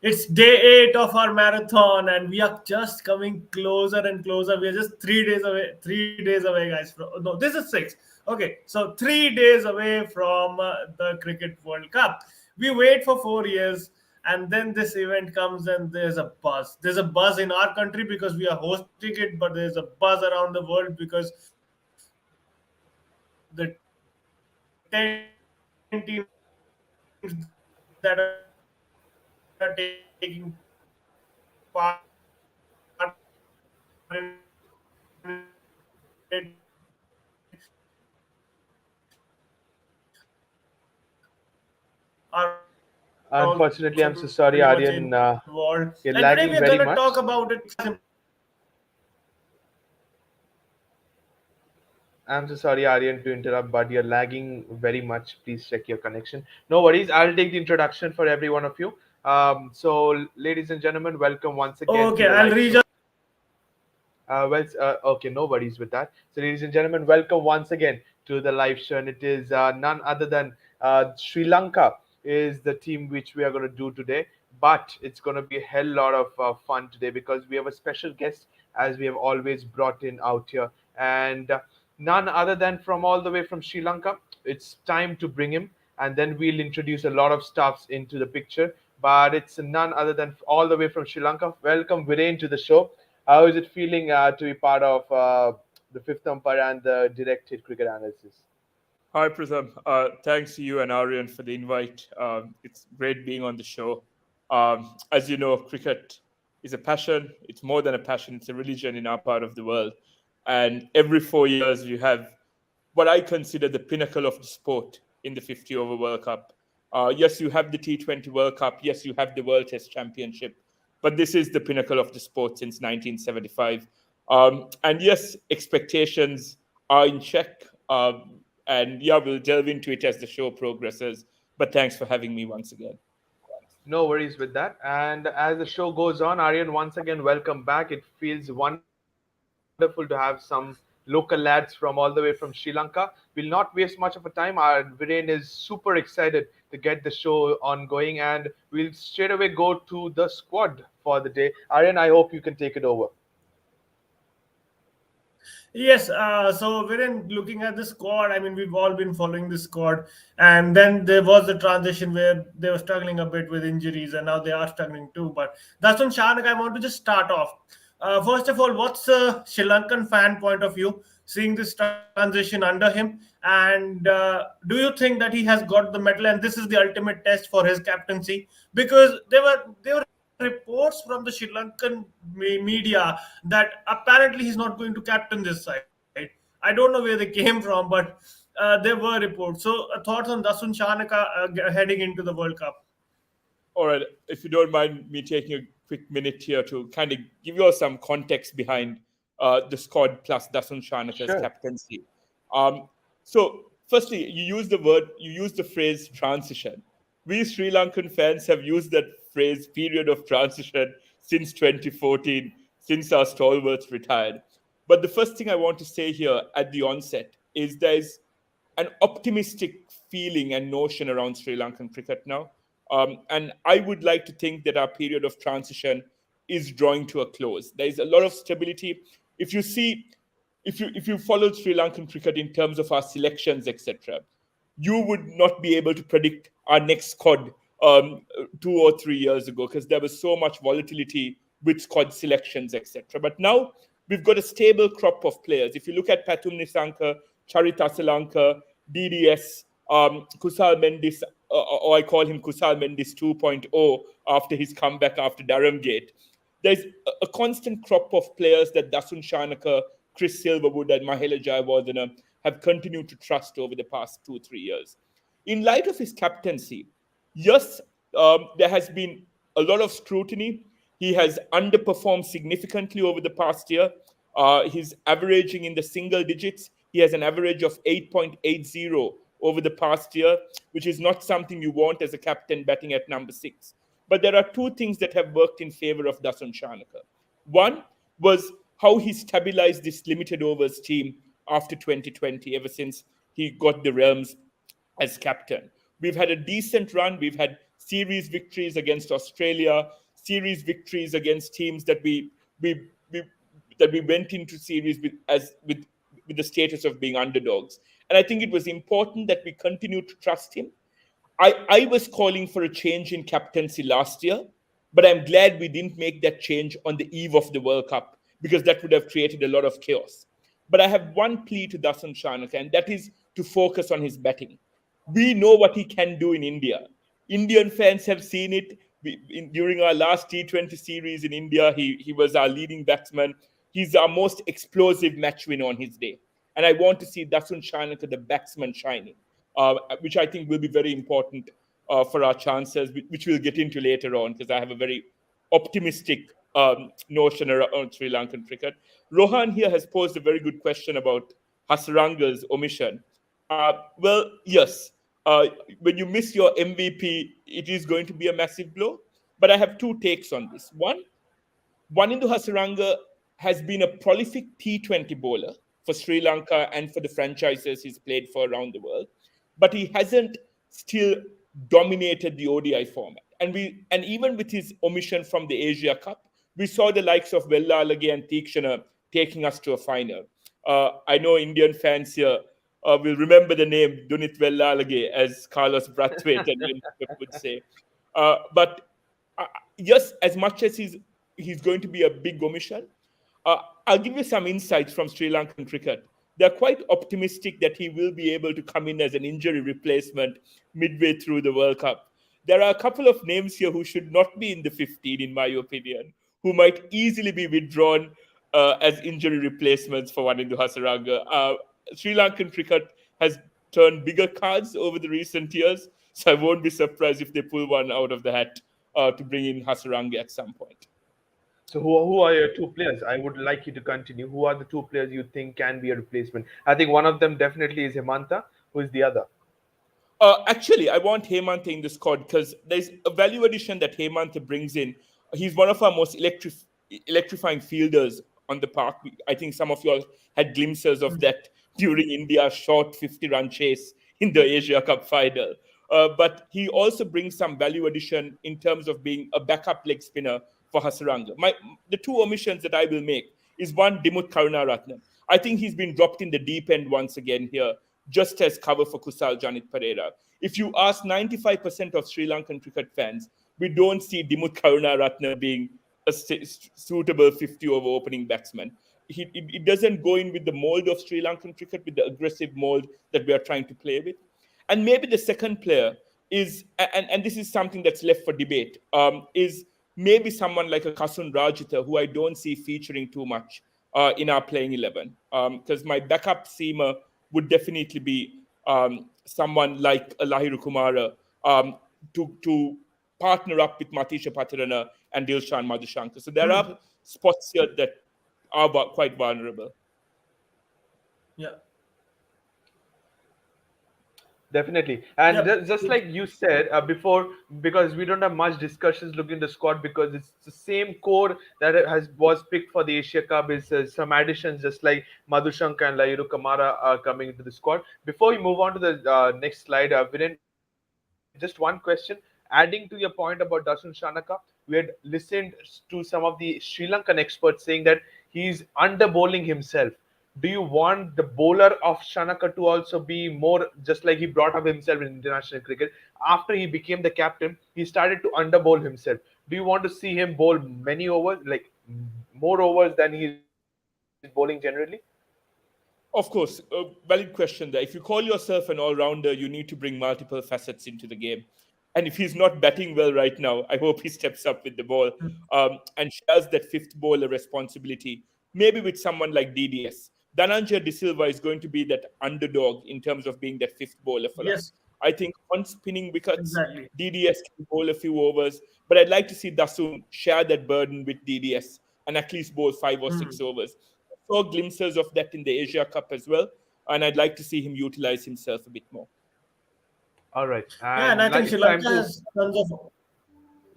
It's day 8 of our marathon, and we are just coming closer and closer. We are just 3 days away. 3 days away, guys. No, this is 6. Okay, so 3 days away from the Cricket World Cup. We wait for 4 years, and then this event comes, and there's a buzz. There's a buzz in our country because we are hosting it, but there's a buzz around the world because the 10 teams that are taking part in it Unfortunately, I'm are so also sorry, pretty much Aryan. involved. You're And today lagging we are very going to talk much. about it. I'm so sorry, Aryan, to interrupt, but you're lagging very much. Please check your connection. No worries. I'll take the introduction for every one of you. Ladies and gentlemen, welcome once again to Okay, the I'll live read. show. Okay, no worries with that. So, ladies and gentlemen, welcome once again to the live show, and it is none other than Sri Lanka is the team which we are going to do today. But it's going to be a hell lot of fun today because we have a special guest, as we have always brought in out here, and none other than from all the way from Sri Lanka. It's time to bring him, and then we'll introduce a lot of stuffs into the picture. But it's none other than all the way from Sri Lanka. Welcome, Viren, to the show. How is it feeling to be part of the fifth umpire and the direct hit cricket analysis? Hi, Pritham. Thanks to you and Aryan for the invite. It's great being on the show. As you know, cricket is a passion. It's more than a passion, it's a religion in our part of the world. And every 4 years, you have what I consider the pinnacle of the sport in the 50 over World Cup. Yes, you have the T20 World Cup. Yes, you have the World Test Championship. But this is the pinnacle of the sport since 1975. And yes, expectations are in check. And yeah, we'll delve into it as the show progresses. But thanks for having me once again. No worries with that. And as the show goes on, Aryan, once again, welcome back. It feels wonderful to have some local lads from all the way from Sri Lanka. We'll not waste much of a time. Our Viren is super excited to get the show ongoing, and we'll straight away go to the squad for the day. Aryan, I hope you can take it over. Yes, so when looking at the squad, I mean, we've all been following the squad, and then there was the transition where they were struggling a bit with injuries, and now they are struggling too. But that's on Shanak. I want to just start off. First of all, what's a Sri Lankan fan point of view seeing this transition under him? And do you think that he has got the medal, and this is the ultimate test for his captaincy? Because there were reports from the Sri Lankan media that apparently he's not going to captain this side. I don't know where they came from, but there were reports. So, thoughts on Dasun Shanaka heading into the World Cup? All right, if you don't mind me taking a quick minute here to kind of give you all some context behind the squad plus Dasun Shanaka's Sure. captaincy. So, firstly, you use the phrase transition. We Sri Lankan fans have used that phrase period of transition since 2014, since our stalwarts retired. But the first thing I want to say here at the onset is there's an optimistic feeling and notion around Sri Lankan cricket now. And I would like to think that our period of transition is drawing to a close. There is a lot of stability. If you see, if you followed Sri Lankan cricket in terms of our selections, etc., you would not be able to predict our next squad 2 or 3 years ago because there was so much volatility with squad selections, etc. But now we've got a stable crop of players. If you look at Patum Nisanka, Charita Salanka, DDS, Kusal Mendis, or I call him Kusal Mendis 2.0 after his comeback after Durham Gate. There's a constant crop of players that Dasun Shanaka, Chris Silverwood, and Mahela Jayawardena have continued to trust over the past 2-3 years. In light of his captaincy, yes, there has been a lot of scrutiny. He has underperformed significantly over the past year. He's averaging in the single digits. He has an average of 8.80 over the past year, which is not something you want as a captain batting at number 6. But there are two things that have worked in favor of Dasun Shanaka. One was how he stabilized this limited overs team after 2020, ever since he got the realms as captain. We've had a decent run. We've had series victories against Australia, series victories against teams that we that we went into series with the status of being underdogs. And I think it was important that we continue to trust him. I was calling for a change in captaincy last year, but I'm glad we didn't make that change on the eve of the World Cup because that would have created a lot of chaos. But I have one plea to Dasun Shanaka, and that is to focus on his batting. We know what he can do in India. Indian fans have seen it. During our last T20 series in India, he was our leading batsman. He's our most explosive match winner on his day. And I want to see Dasun Shanaka, the batsman, shining, which I think will be very important for our chances, which we'll get into later on, because I have a very optimistic notion around Sri Lankan cricket. Rohan here has posed a very good question about Hasaranga's omission. Well, yes, when you miss your MVP, it is going to be a massive blow. But I have two takes on this. One, Wanindu Hasaranga has been a prolific T20 bowler for Sri Lanka and for the franchises he's played for around the world, but he hasn't still dominated the ODI format. And even with his omission from the Asia Cup, we saw the likes of Vellalage and Theekshana taking us to a final. I know Indian fans here will remember the name Dunit Vellalage, as Carlos Brathwaite and would say. But yes, as much as he's going to be a big omission, I'll give you some insights from Sri Lankan cricket. They're quite optimistic that he will be able to come in as an injury replacement midway through the World Cup. There are a couple of names here who should not be in the 15, in my opinion, who might easily be withdrawn as injury replacements for Wanindu Hasaranga. Sri Lankan cricket has turned bigger cards over the recent years, so I won't be surprised if they pull one out of the hat to bring in Hasaranga at some point. So who are your two players? I would like you to continue. Who are the two players you think can be a replacement? I think one of them definitely is Hemanta. Who is the other? Actually, I want Hemanta in the squad because there's a value addition that Hemanta brings in. He's one of our most electrifying fielders on the park. I think some of you all had glimpses of that during India's short 50-run chase in the Asia Cup final. But he also brings some value addition in terms of being a backup leg spinner for Hasaranga. The two omissions that I will make is one, Dimuth Karunaratne. I think he's been dropped in the deep end once again here, just as cover for Kusal Janit Pereira. If you ask 95% of Sri Lankan cricket fans, we don't see Dimuth Karunaratne being a suitable 50-over opening batsman. It doesn't go in with the mold of Sri Lankan cricket, with the aggressive mold that we are trying to play with. And maybe the second player is, and this is something that's left for debate, is maybe someone like a Kasun Rajitha, who I don't see featuring too much in our playing 11. Because my backup seamer would definitely be someone like Lahiru Kumara to partner up with Matisha Patirana and Dilshan Madhushankar. So there are spots here that are quite vulnerable. Yeah. Definitely. And Yep. just like you said before, because we don't have much discussions looking the squad because it's the same core that was picked for the Asia Cup. Is some additions just like Madhushankar and Lahiru Kamara are coming into the squad. Before we move on to the next slide, Viren, just one question. Adding to your point about Dasun Shanaka, we had listened to some of the Sri Lankan experts saying that he's under bowling himself. Do you want the bowler of Shanaka to also be more just like he brought up himself in international cricket? After he became the captain, he started to under bowl himself. Do you want to see him bowl many overs, like more overs than he's bowling generally? Of course, a valid question there. If you call yourself an all-rounder, you need to bring multiple facets into the game. And if he's not batting well right now, I hope he steps up with the ball and shares that fifth bowler responsibility, maybe with someone like DDS. Dhananjay De Silva is going to be that underdog in terms of being that fifth bowler for us. Yes, I think on spinning wickets, exactly. DDS can bowl a few overs, but I'd like to see Dasun share that burden with DDS and at least bowl 5 or 6 overs. I saw glimpses of that in the Asia Cup as well, and I'd like to see him utilize himself a bit more. All right. Yeah, and And I think it's Sri time Lanka to. has tons of.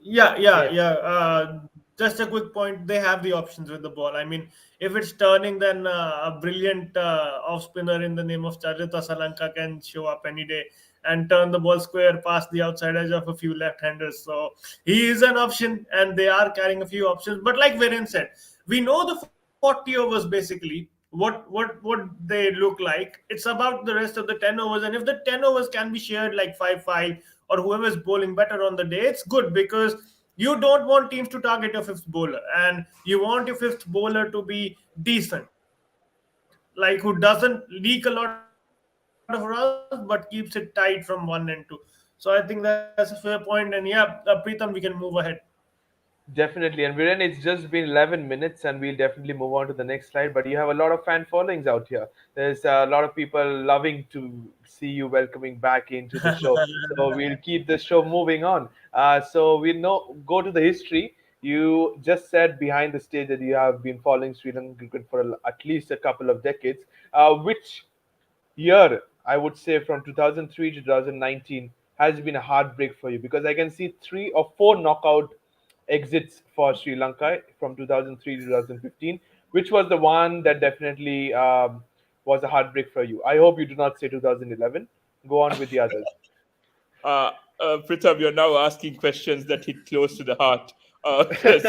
Yeah, yeah, Yes. yeah. just a quick point, they have the options with the ball. I mean, if it's turning, then a brilliant off spinner in the name of Charita Salanka can show up any day and turn the ball square past the outside edge of a few left-handers. So he is an option, and they are carrying a few options. But like Viren said, we know the 40 overs basically. What they look like. It's about the rest of the 10 overs, and if the 10 overs can be shared like 5-5, or whoever is bowling better on the day, it's good, because you don't want teams to target your fifth bowler, and you want your fifth bowler to be decent, like who doesn't leak a lot of runs but keeps it tight from 1 and 2. So I think that's a fair point, and yeah, Preetham, we can move ahead. Definitely. And Viren, it's just been 11 minutes, and we'll definitely move on to the next slide. But you have a lot of fan followings out here. There's a lot of people loving to see you welcoming back into the show. So we'll keep the show moving on. So we know go to the history. You just said behind the stage that you have been following Sri Lankan cricket for at least a couple of decades. Which year, I would say from 2003 to 2019, has been a heartbreak for you? Because I can see 3 or 4 knockout exits for Sri Lanka from 2003 to 2015. Which was the one that definitely was a heartbreak for you? I hope you do not say 2011. Go on with the others. Pritham, you're now asking questions that hit close to the heart. Yes,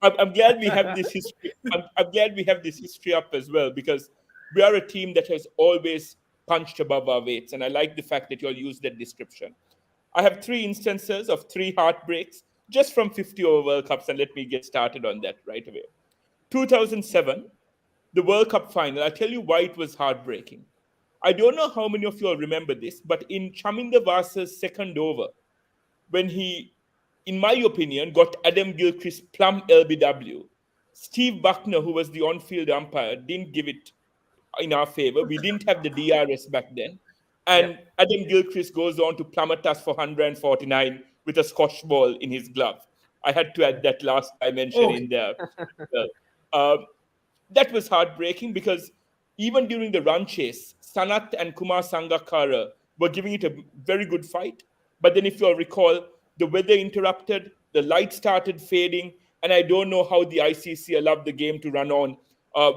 I'm glad we have this history. I'm glad we have this history up as well, because we are a team that has always punched above our weights, and I like the fact that you all use that description. I have 3 instances of 3 heartbreaks just from 50 over World Cups, and let me get started on that right away. 2007, the World Cup final. I'll tell you why it was heartbreaking. I don't know how many of you all remember this, but in Chaminda Vasa's second over, when he, in my opinion, got Adam Gilchrist plumb LBW, Steve Buckner, who was the on-field umpire, didn't give it in our favor. We didn't have the DRS back then. Yeah. And Adam Gilchrist goes on to plummet us for 149 with a Scotch ball in his glove. I had to add that last dimension Oh, in there. Well, um, that was heartbreaking, because even during the run chase, Sanath and Kumar Sangakkara were giving it a very good fight. But then, if you'll recall, the weather interrupted, the light started fading, and I don't know how the ICC allowed the game to run on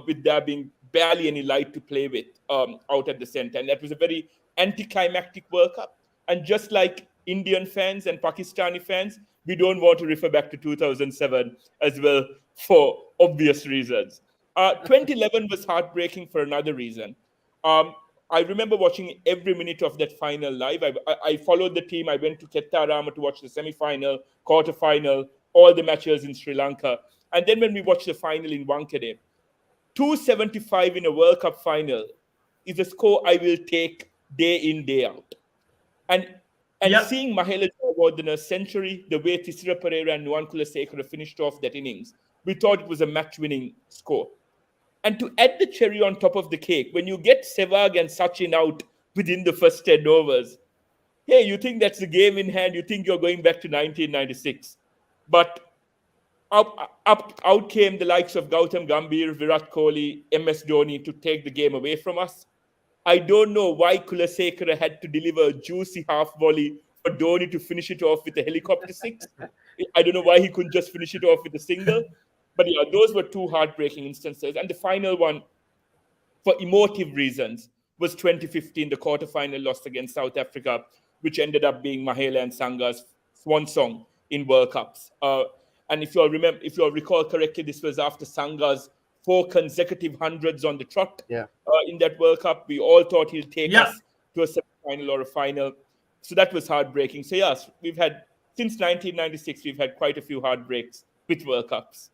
with there being barely any light to play with out at the center. And that was a very anticlimactic World Cup. And just like Indian fans and Pakistani fans, we don't want to refer back to 2007 as well for obvious reasons. 2011 was heartbreaking for another reason. Um, I remember watching every minute of that final live. I followed the team. I went to Kettarama to watch the semi-final, quarter-final, all the matches in Sri Lanka. And then when we watched the final in Wankhede, 275 in a World Cup final is a score I will take day in, day out. And yeah. seeing Mahela Jayawardena's century, the way Tisira Pereira and Nuwan Kulasekara finished off that innings, we thought it was a match-winning score. And to add the cherry on top of the cake, when you get Sehwag and Sachin out within the first 10 overs, hey, you think that's the game in hand, you think you're going back to 1996. But out came the likes of Gautam Gambhir, Virat Kohli, MS Dhoni to take the game away from us. I don't know why Kulasekara had to deliver a juicy half volley for Dhoni to finish it off with a helicopter six. I don't know why he couldn't just finish it off with a single. But yeah, those were 2 heartbreaking instances. And the final one, for emotive reasons, was 2015, the quarterfinal loss against South Africa, which ended up being Mahela and Sanga's swan song in World Cups. And if you all remember, if you all recall correctly, this was after Sanga's 4 consecutive hundreds on the trot Yeah. in that World Cup. We all thought he'll take Yeah. us to a semi-final or a final. So that was heartbreaking. So yes, we've had, since 1996, we've had quite a few heartbreaks with World Cups.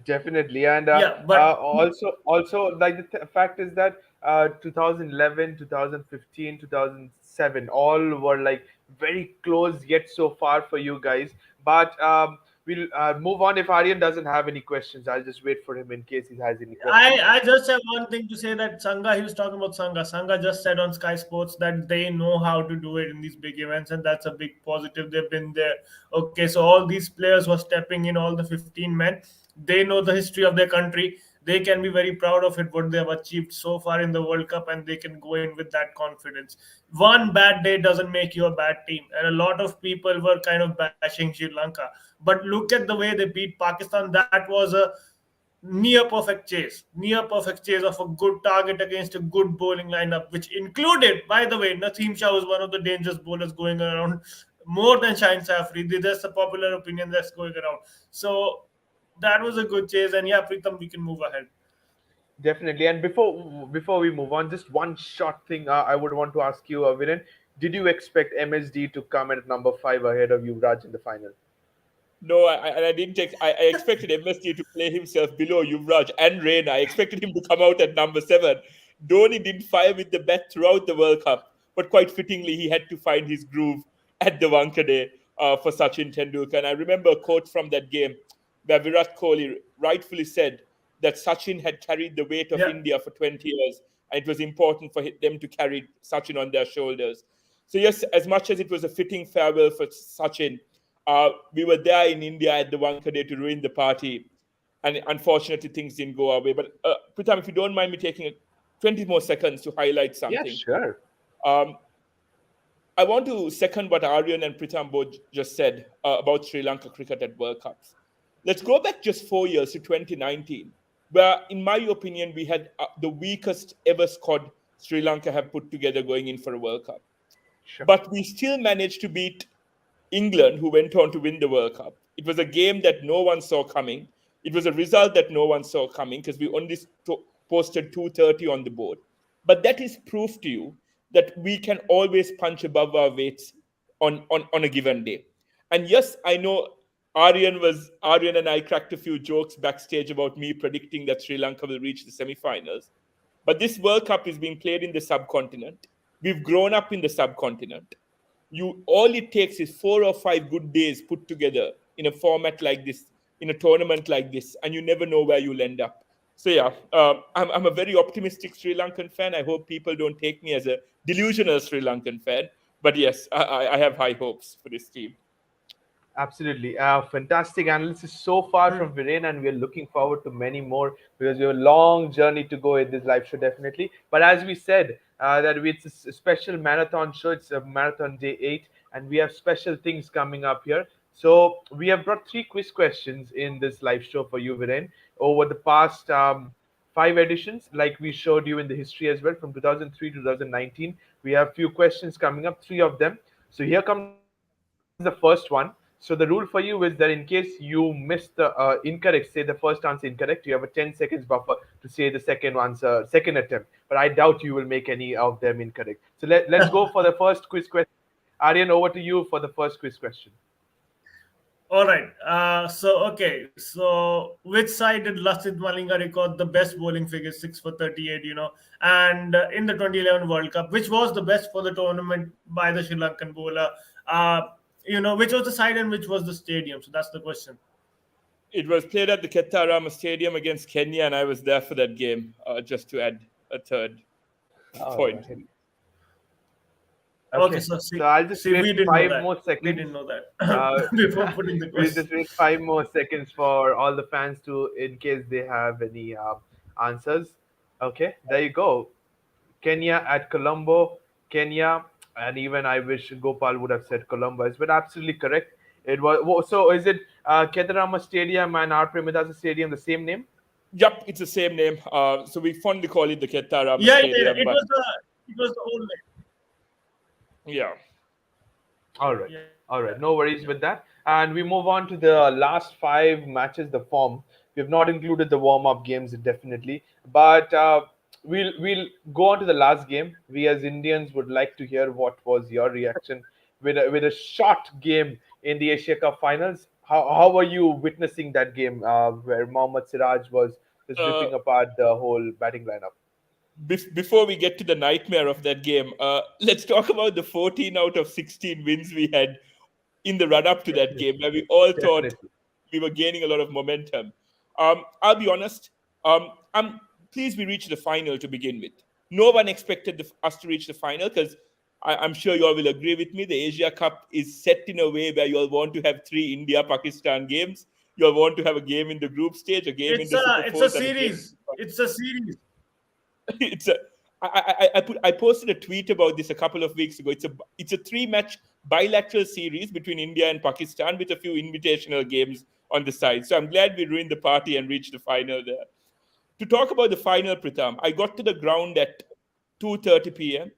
Definitely. And Yeah, but also like the fact is that 2011, 2015, 2007 all were like very close yet so far for you guys. But we'll move on. If Aryan doesn't have any questions, I'll just wait for him in case he has any questions. I just have one thing to say, that Sangha, he was talking about Sangha. Sangha just said on Sky Sports that they know how to do it in these big events, and that's a big positive. They've been there. Okay, so all these players who are stepping in, all the 15 men, they know the history of their country. they can be very proud of it, what they have achieved so far in the World Cup, and they can go in with that confidence. One bad day doesn't make you a bad team, and a lot of people were kind of bashing Sri Lanka. But look at the way they beat Pakistan. That was a near perfect chase of a good target against a good bowling lineup, which included, by the way, Naseem Shah was one of the dangerous bowlers going around more than Shaheen Safri. That's a popular opinion that's going around. So that was a good chase, and yeah, Pritam, we can move ahead. Definitely. And before we move on, just one short thing I would want to ask you, Viren. Did you expect MSD to come at number 5 ahead of Yuvraj in the final? No, I didn't. I expected MSD to play himself below Yuvraj and Reina. I expected him to come out at number 7. Dhoni didn't fire with the bat throughout the World Cup, but quite fittingly, he had to find his groove at the Wankhede for Sachin Tendulkar. And I remember a quote from that game where Virat Kohli rightfully said that Sachin had carried the weight of Yeah. India for 20 years, and it was important for them to carry Sachin on their shoulders. So yes, as much as it was a fitting farewell for Sachin, we were there in India at the Wankhede to ruin the party, and unfortunately things didn't go our way. But Pritam, if you don't mind me taking 20 more seconds to highlight Yeah, something. sure. Um, I want to second what Aryan and Pritam both just said about Sri Lanka cricket at World Cups. Let's go back just 4 years to 2019, where, in my opinion, we had the weakest ever squad Sri Lanka have put together going in for a World Cup. Sure. But we still managed to beat England, who went on to win the World Cup. It was a game that no one saw coming. It was a result that no one saw coming because we only posted 230 on the board. But that is proof to you that we can always punch above our weights on a given day. And yes, I know Aryan and I cracked a few jokes backstage about me predicting that Sri Lanka will reach the semi-finals. But this World Cup is being played in the subcontinent. We've grown up in the subcontinent. All it takes is 4 or 5 good days put together in a format like this, in a tournament like this, and you never know where you'll end up. So yeah, I'm a very optimistic Sri Lankan fan. I hope people don't take me as a delusional Sri Lankan fan. But yes, I have high hopes for this team. Absolutely. Fantastic analysis so far from Viren, and we're looking forward to many more because we have a long journey to go in this live show, definitely. But as we said, it's a special marathon show. It's a marathon day 8, and we have special things coming up here. So we have brought 3 quiz questions in this live show for you, Viren, over the past 5 editions, like we showed you in the history as well, from 2003 to 2019. We have few questions coming up, 3 of them. So here comes the first one. So the rule for you is that in case you miss the incorrect, say the first answer incorrect, you have a 10 seconds buffer to say the second attempt. But I doubt you will make any of them incorrect. So let's go for the first quiz question. Aryan, over to you for the first quiz question. All right. Okay. So, which side did Lasith Malinga record the best bowling figure, 6 for 38? And in the 2011 World Cup, which was the best for the tournament by the Sri Lankan bowler? Which was the side and which was the stadium? So that's the question. It was played at the Kettarama Stadium against Kenya, and I was there for that game. Just to add a third point. Right. Okay, so I'll just wait 5 more seconds. We didn't know that before putting the We'll question. just wait 5 more seconds for all the fans to, in case they have any answers. Okay, there you go. Kenya at Colombo, Kenya, and even I wish Gopal would have said Colombo, but absolutely correct. It was. So is it Kedarama Stadium and R. Premadasa Stadium the same name? Yep, it's the same name. So we fondly call it the Kettarama Stadium. It was the old name. Yeah. All right. Yeah. All right. No worries with that. And we move on to the last 5 matches, the form. We have not included the warm-up games, definitely. But we'll go on to the last game. We as Indians would like to hear what was your reaction with a short game in the Asia Cup finals. How were you witnessing that game where Mohammad Siraj was just ripping apart the whole batting lineup? Before we get to the nightmare of that game, let's talk about the 14 out of 16 wins we had in the run-up to that game, where we all thought we were gaining a lot of momentum. I'll be honest, I'm pleased we reached the final to begin with. No one expected us to reach the final because I'm sure you all will agree with me. The Asia Cup is set in a way where you all want to have 3 India-Pakistan games. You all want to have a game in the group stage, a game in It's the a Super it's a Fours, and a game. series. It's a series. It's a. I posted a tweet about this a couple of weeks ago. It's a 3-match bilateral series between India and Pakistan with a few invitational games on the side. So I'm glad we ruined the party and reached the final there. To talk about the final, Pritham, I got to the ground at 2:30 p.m.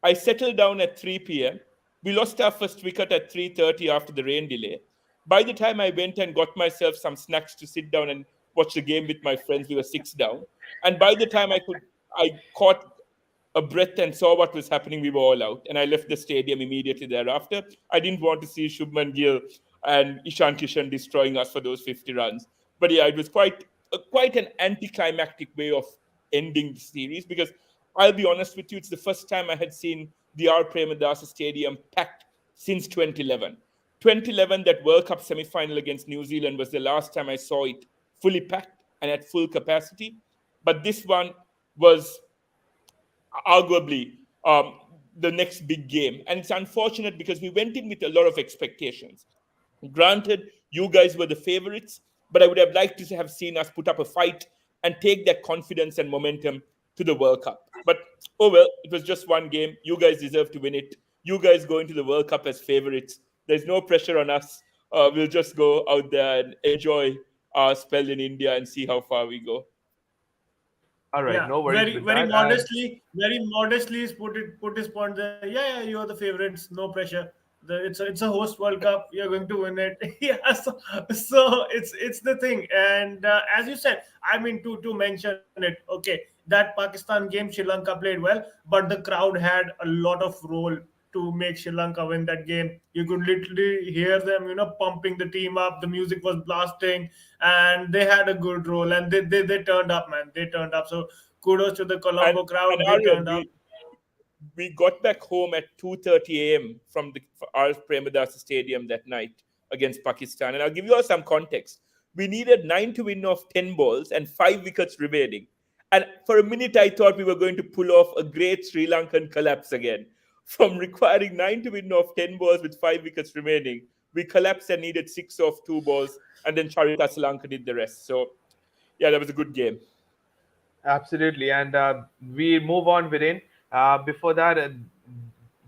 I settled down at 3 p.m. We lost our first wicket at 3:30 after the rain delay. By the time I went and got myself some snacks to sit down and watch the game with my friends, we were 6 down. And by the time I caught a breath and saw what was happening, we were all out. And I left the stadium immediately thereafter. I didn't want to see Shubman Gill and Ishan Kishan destroying us for those 50 runs. But yeah, it was quite an anticlimactic way of ending the series, because I'll be honest with you, it's the first time I had seen the R. Premadasa Stadium packed since 2011. 2011, that World Cup semi-final against New Zealand was the last time I saw it fully packed and at full capacity. But this one was arguably the next big game. And it's unfortunate because we went in with a lot of expectations. Granted, you guys were the favorites, but I would have liked to have seen us put up a fight and take that confidence and momentum to the World Cup. But oh well, it was just one game. You guys deserve to win it. You guys go into the World Cup as favorites. There's no pressure on us. We'll just go out there and enjoy our spell in India and see how far we go. All right, Yeah, no worries very with very that. very modestly he's put his point there. Yeah, you are the favorites, no pressure. It's a host World Cup. You're going to win it. Yeah, so it's the thing. And as you said, I mean to mention it. Okay, that Pakistan game Sri Lanka played well, but the crowd had a lot of role to make Sri Lanka win that game. You could literally hear them, pumping the team up. The music was blasting, and they had a good role. And they turned up, man. They turned up. So kudos to the And, Colombo and crowd. They Aryan, turned up. we got back home at 2:30 a.m. from the R. Premadasa Stadium that night against Pakistan. And I'll give you all some context. We needed 9 to win off 10 balls and 5 wickets remaining. And for a minute, I thought we were going to pull off a great Sri Lankan collapse again. From requiring 9 to win off 10 balls with 5 wickets remaining, we collapsed and needed 6 off 2 balls, and then Charika Salanka did the rest. So, yeah, that was a good game. Absolutely. And we move on, Viren. Before that,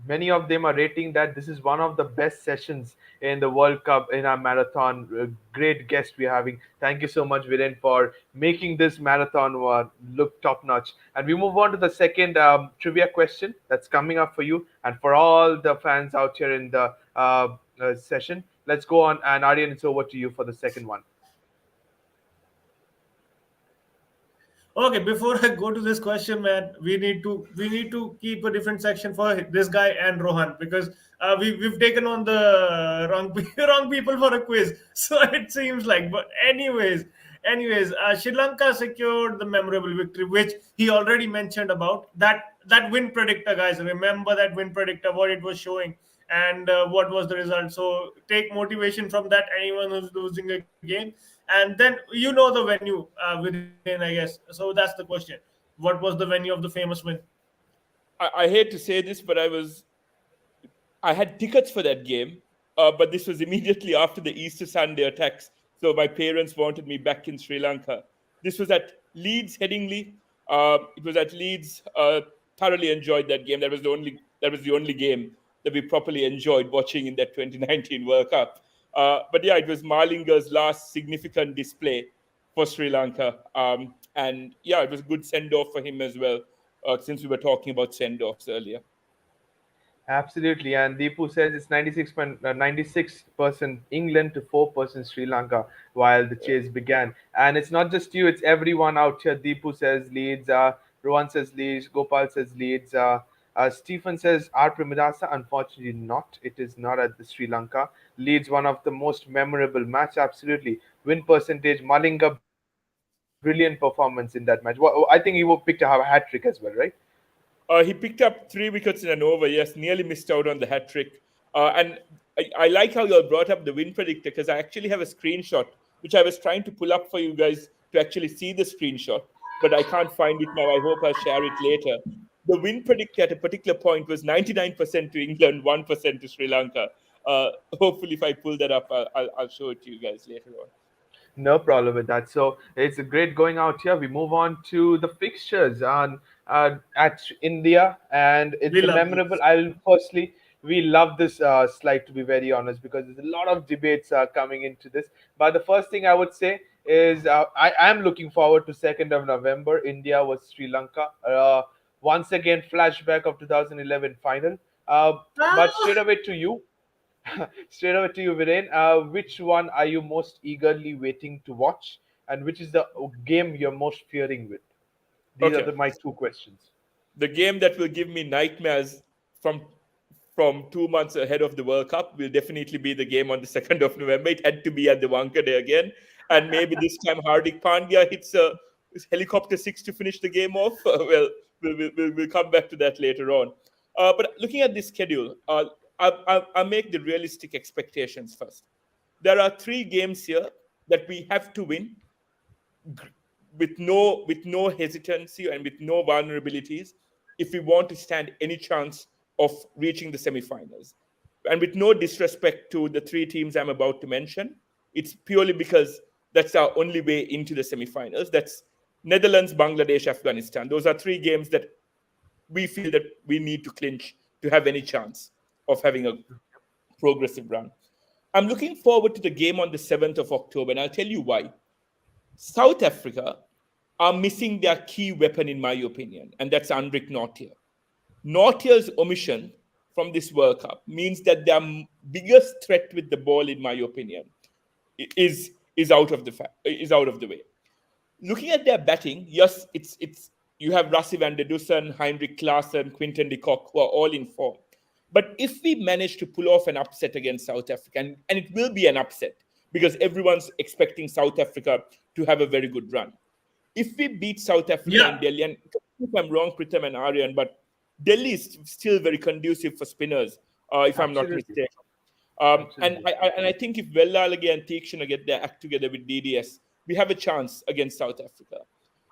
many of them are rating that this is one of the best sessions in the World Cup in our marathon. Great guest we're having. Thank you so much, Viren, for making this marathon look top notch. And we move on to the second trivia question that's coming up for you and for all the fans out here in the session. Let's go on. And Aryan, it's over to you for the second one. Okay, before I go to this question, man, we need to keep a different section for this guy and Rohan, because we've taken on the wrong people for a quiz. So it seems like. But anyways, Sri Lanka secured the memorable victory, which he already mentioned about that win predictor, guys. Remember that win predictor, what it was showing, and what was the result. So take motivation from that. Anyone who's losing a game, and then the venue within, I guess. So that's the question. What was the venue of the famous win? I hate to say this, but I had tickets for that game, but this was immediately after the Easter Sunday attacks. So my parents wanted me back in Sri Lanka. This was at Leeds, Headingley. It was at Leeds. Thoroughly enjoyed that game. That was the only game that we properly enjoyed watching in that 2019 World Cup. But yeah, it was Malinga's last significant display for Sri Lanka. And yeah, it was a good send-off for him as well, since we were talking about send-offs earlier. Absolutely, and Deepu says it's 96% England to 4% Sri Lanka while the chase began. And it's not just you; it's everyone out here. Deepu says Leeds. Rohan says Leeds. Gopal says Leeds. Stephen says R. Premadasa. Unfortunately, not. It is not at the Sri Lanka. Leeds, one of the most memorable match. Absolutely, win percentage. Malinga, brilliant performance in that match. I think he picked a hat trick as well, right? He picked up 3 wickets in an over. Yes, nearly missed out on the hat trick. And I like how you all brought up the win predictor, because I actually have a screenshot which I was trying to pull up for you guys to actually see the screenshot, but I can't find it now. I hope I'll share it later. The win predictor at a particular point was 99% to England, 1% to Sri Lanka. Hopefully, if I pull that up, I'll show it to you guys later on. No problem with that. So it's great going out here. We move on to the fixtures on at India, and We it's a love memorable. this. We love this slide, to be very honest, because there's a lot of debates coming into this. But the first thing I would say is I am looking forward to 2nd of November. India was Sri Lanka. Once again, flashback of 2011 final. But straight Ah! away to you. Straight over to you, Viren. Which one are you most eagerly waiting to watch, and which is the game you're most fearing with? These are Okay. my two questions. The game that will give me nightmares from 2 months ahead of the World Cup will definitely be the game on the 2nd of November. It had to be at the Wankhede again. And maybe this time Hardik Pandya hits a helicopter six to finish the game off. We'll come back to that later on. But looking at this schedule, I'll make the realistic expectations first. There are 3 games here that we have to win with no hesitancy and with no vulnerabilities if we want to stand any chance of reaching the semi-finals. And with no disrespect to the 3 teams I'm about to mention, it's purely because that's our only way into the semi-finals. That's Netherlands, Bangladesh, Afghanistan. Those are 3 games that we feel that we need to clinch to have any chance of having a progressive run. I'm looking forward to the game on the 7th of October, and I'll tell you why. South Africa are missing their key weapon, in my opinion, and that's Andrik Nortje. Nortje's omission from this World Cup means that their biggest threat with the ball, in my opinion, is out of the way. Looking at their batting, yes, it's you have Rassi van der Dussen, Heinrich Klaassen, Quinton de Kock, who are all in form. But if we manage to pull off an upset against South Africa, and it will be an upset because everyone's expecting South Africa to have a very good run. If we beat South Africa in Yeah, Delhi, and if I'm wrong, Pritam and Aryan, but Delhi is still very conducive for spinners, if I'm not Absolutely, mistaken. And absolutely. I think if Vellalage and Theekshana get their act together with DDS, we have a chance against South Africa.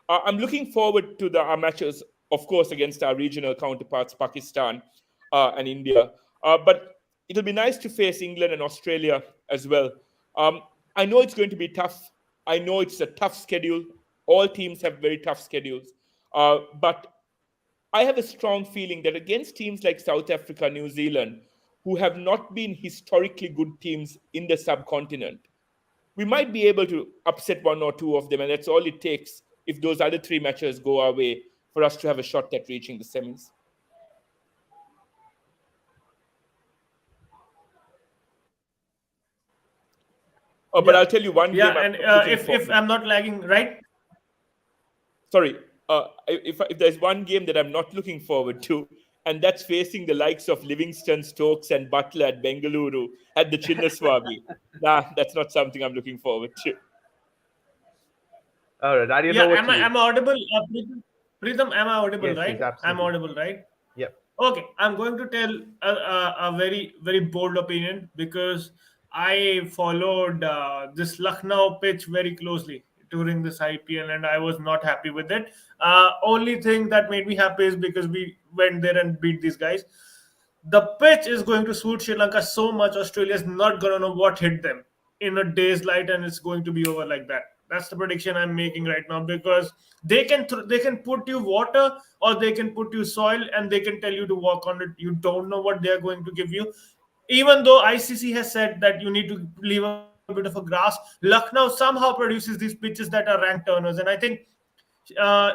I'm looking forward to our matches, of course, against our regional counterparts, Pakistan and India. But it'll be nice to face England and Australia as well. Um, I know it's going to be tough. I know it's a tough schedule. All teams have very tough schedules. But I have a strong feeling that against teams like South Africa, New Zealand, who have not been historically good teams in the subcontinent, we might be able to upset 1 or 2 of them, and that's all it takes if those other 3 matches go our way for us to have a shot at reaching the semis. But yeah, I'll tell you one yeah. game I'm And not looking if forward. I'm not lagging, right? Sorry, if there's one game that I'm not looking forward to, and that's facing the likes of Livingston, Stokes, and Butler at Bengaluru at the Chinnaswamy. Nah, that's not something I'm looking forward to. All right, Aryan, Yeah, over to you. am I audible? Pritham, am I audible, Yes, yes, right? I'm absolutely. audible, right? Yep. Okay, I'm going to tell a very, very bold opinion because I followed this Lucknow pitch very closely during this IPL and I was not happy with it. Only thing that made me happy is because we went there and beat these guys. The pitch is going to suit Sri Lanka so much. Australia is not going to know what hit them in a day's light, and it's going to be over like that. That's the prediction I'm making right now because they can put you water or they can put you soil and they can tell you to walk on it. You don't know what they are going to give you. Even though ICC has said that you need to leave a bit of a grass, Lucknow somehow produces these pitches that are ranked turners, and I think uh,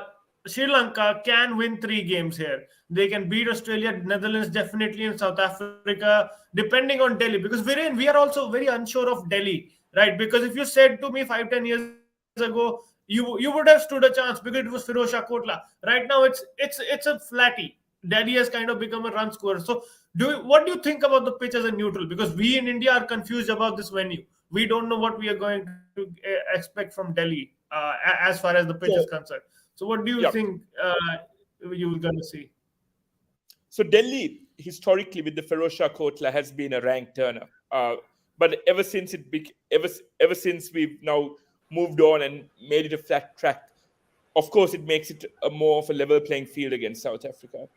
Sri Lanka can win 3 games here. They can beat Australia, Netherlands definitely, and South Africa, depending on Delhi. Because we are also very unsure of Delhi, right? Because if you said to me 5-10 years ago, you would have stood a chance because it was Firoz Shah Kotla. Right now, it's a flatty. Delhi has kind of become a run scorer. So, what do you think about the pitch as a neutral? Because we in India are confused about this venue. We don't know what we are going to expect from Delhi as far as the pitch is So, concerned. So, what do you yeah. think you were going to see? So Delhi, historically, with the Ferozshah Kotla, has been a ranked turner. But ever since we've now moved on and made it a flat track, of course, it makes it a more of a level playing field against South Africa.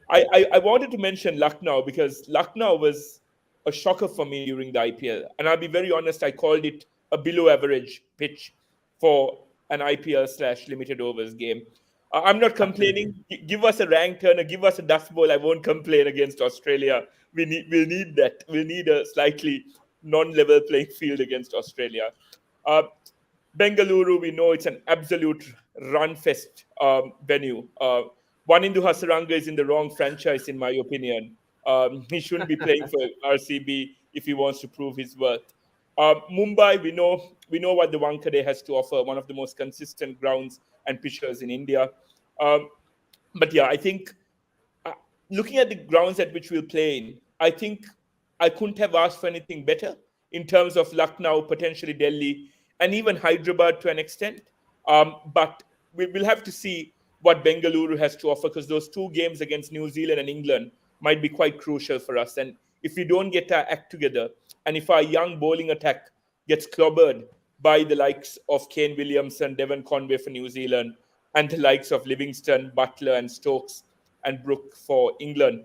I wanted to mention Lucknow because Lucknow was a shocker for me during the IPL. And I'll be very honest, I called it a below average pitch for an IPL / limited overs game. I'm not complaining. Give us a rank turner, give us a dust bowl. I won't complain against Australia. We'll need that. We'll need a slightly non-level playing field against Australia. Uh, Bengaluru, we know it's an absolute run fest venue. Wanindu Hasaranga is in the wrong franchise, in my opinion. He shouldn't be playing for RCB if he wants to prove his worth. Mumbai, we know what the Wankhede has to offer, one of the most consistent grounds and pitchers in India. Um, but yeah, I think uh, looking at the grounds at which we'll play in, I think I couldn't have asked for anything better in terms of Lucknow, potentially Delhi, and even Hyderabad to an extent. But we'll have to see what Bengaluru has to offer, because those two games against New Zealand and England might be quite crucial for us. And if we don't get our act together, and if our young bowling attack gets clobbered by the likes of Kane Williamson, Devon Conway for New Zealand, and the likes of Livingston, Butler, and Stokes and Brook for England,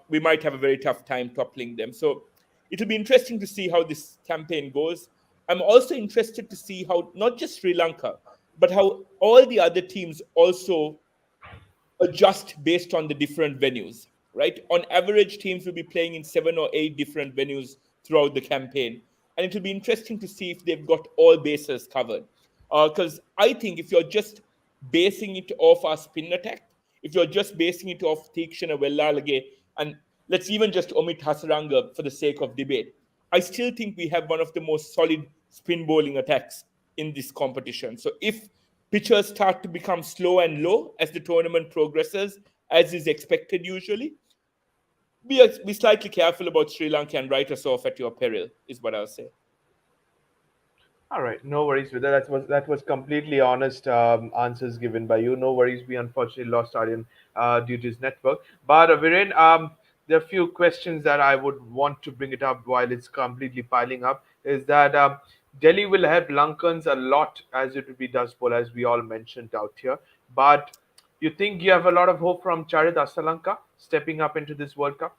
we might have a very tough time toppling them. So it'll be interesting to see how this campaign goes. I'm also interested to see how not just Sri Lanka, but how all the other teams also adjust based on the different venues, right? On average, teams will be playing in 7 or 8 different venues throughout the campaign. And it will be interesting to see if they've got all bases covered. Because I think if you're just basing it off our spin attack, if you're just basing it off Theekshana Vellalage, and let's even just omit Hasaranga for the sake of debate, I still think we have one of the most solid spin bowling attacks in this competition. So if pitchers start to become slow and low as the tournament progresses, as is expected usually, be slightly careful about Sri Lanka and write us off at your peril, is what I'll say. All right, no worries with that. That was completely honest answers given by you. No worries. We unfortunately lost Aryan due to his network. But Viren, there are a few questions that I would want to bring it up while it's completely piling up. Is that Delhi will help Lankans a lot as it will be dust bowl, as we all mentioned out here. But you think you have a lot of hope from Charit Asalanka stepping up into this World Cup?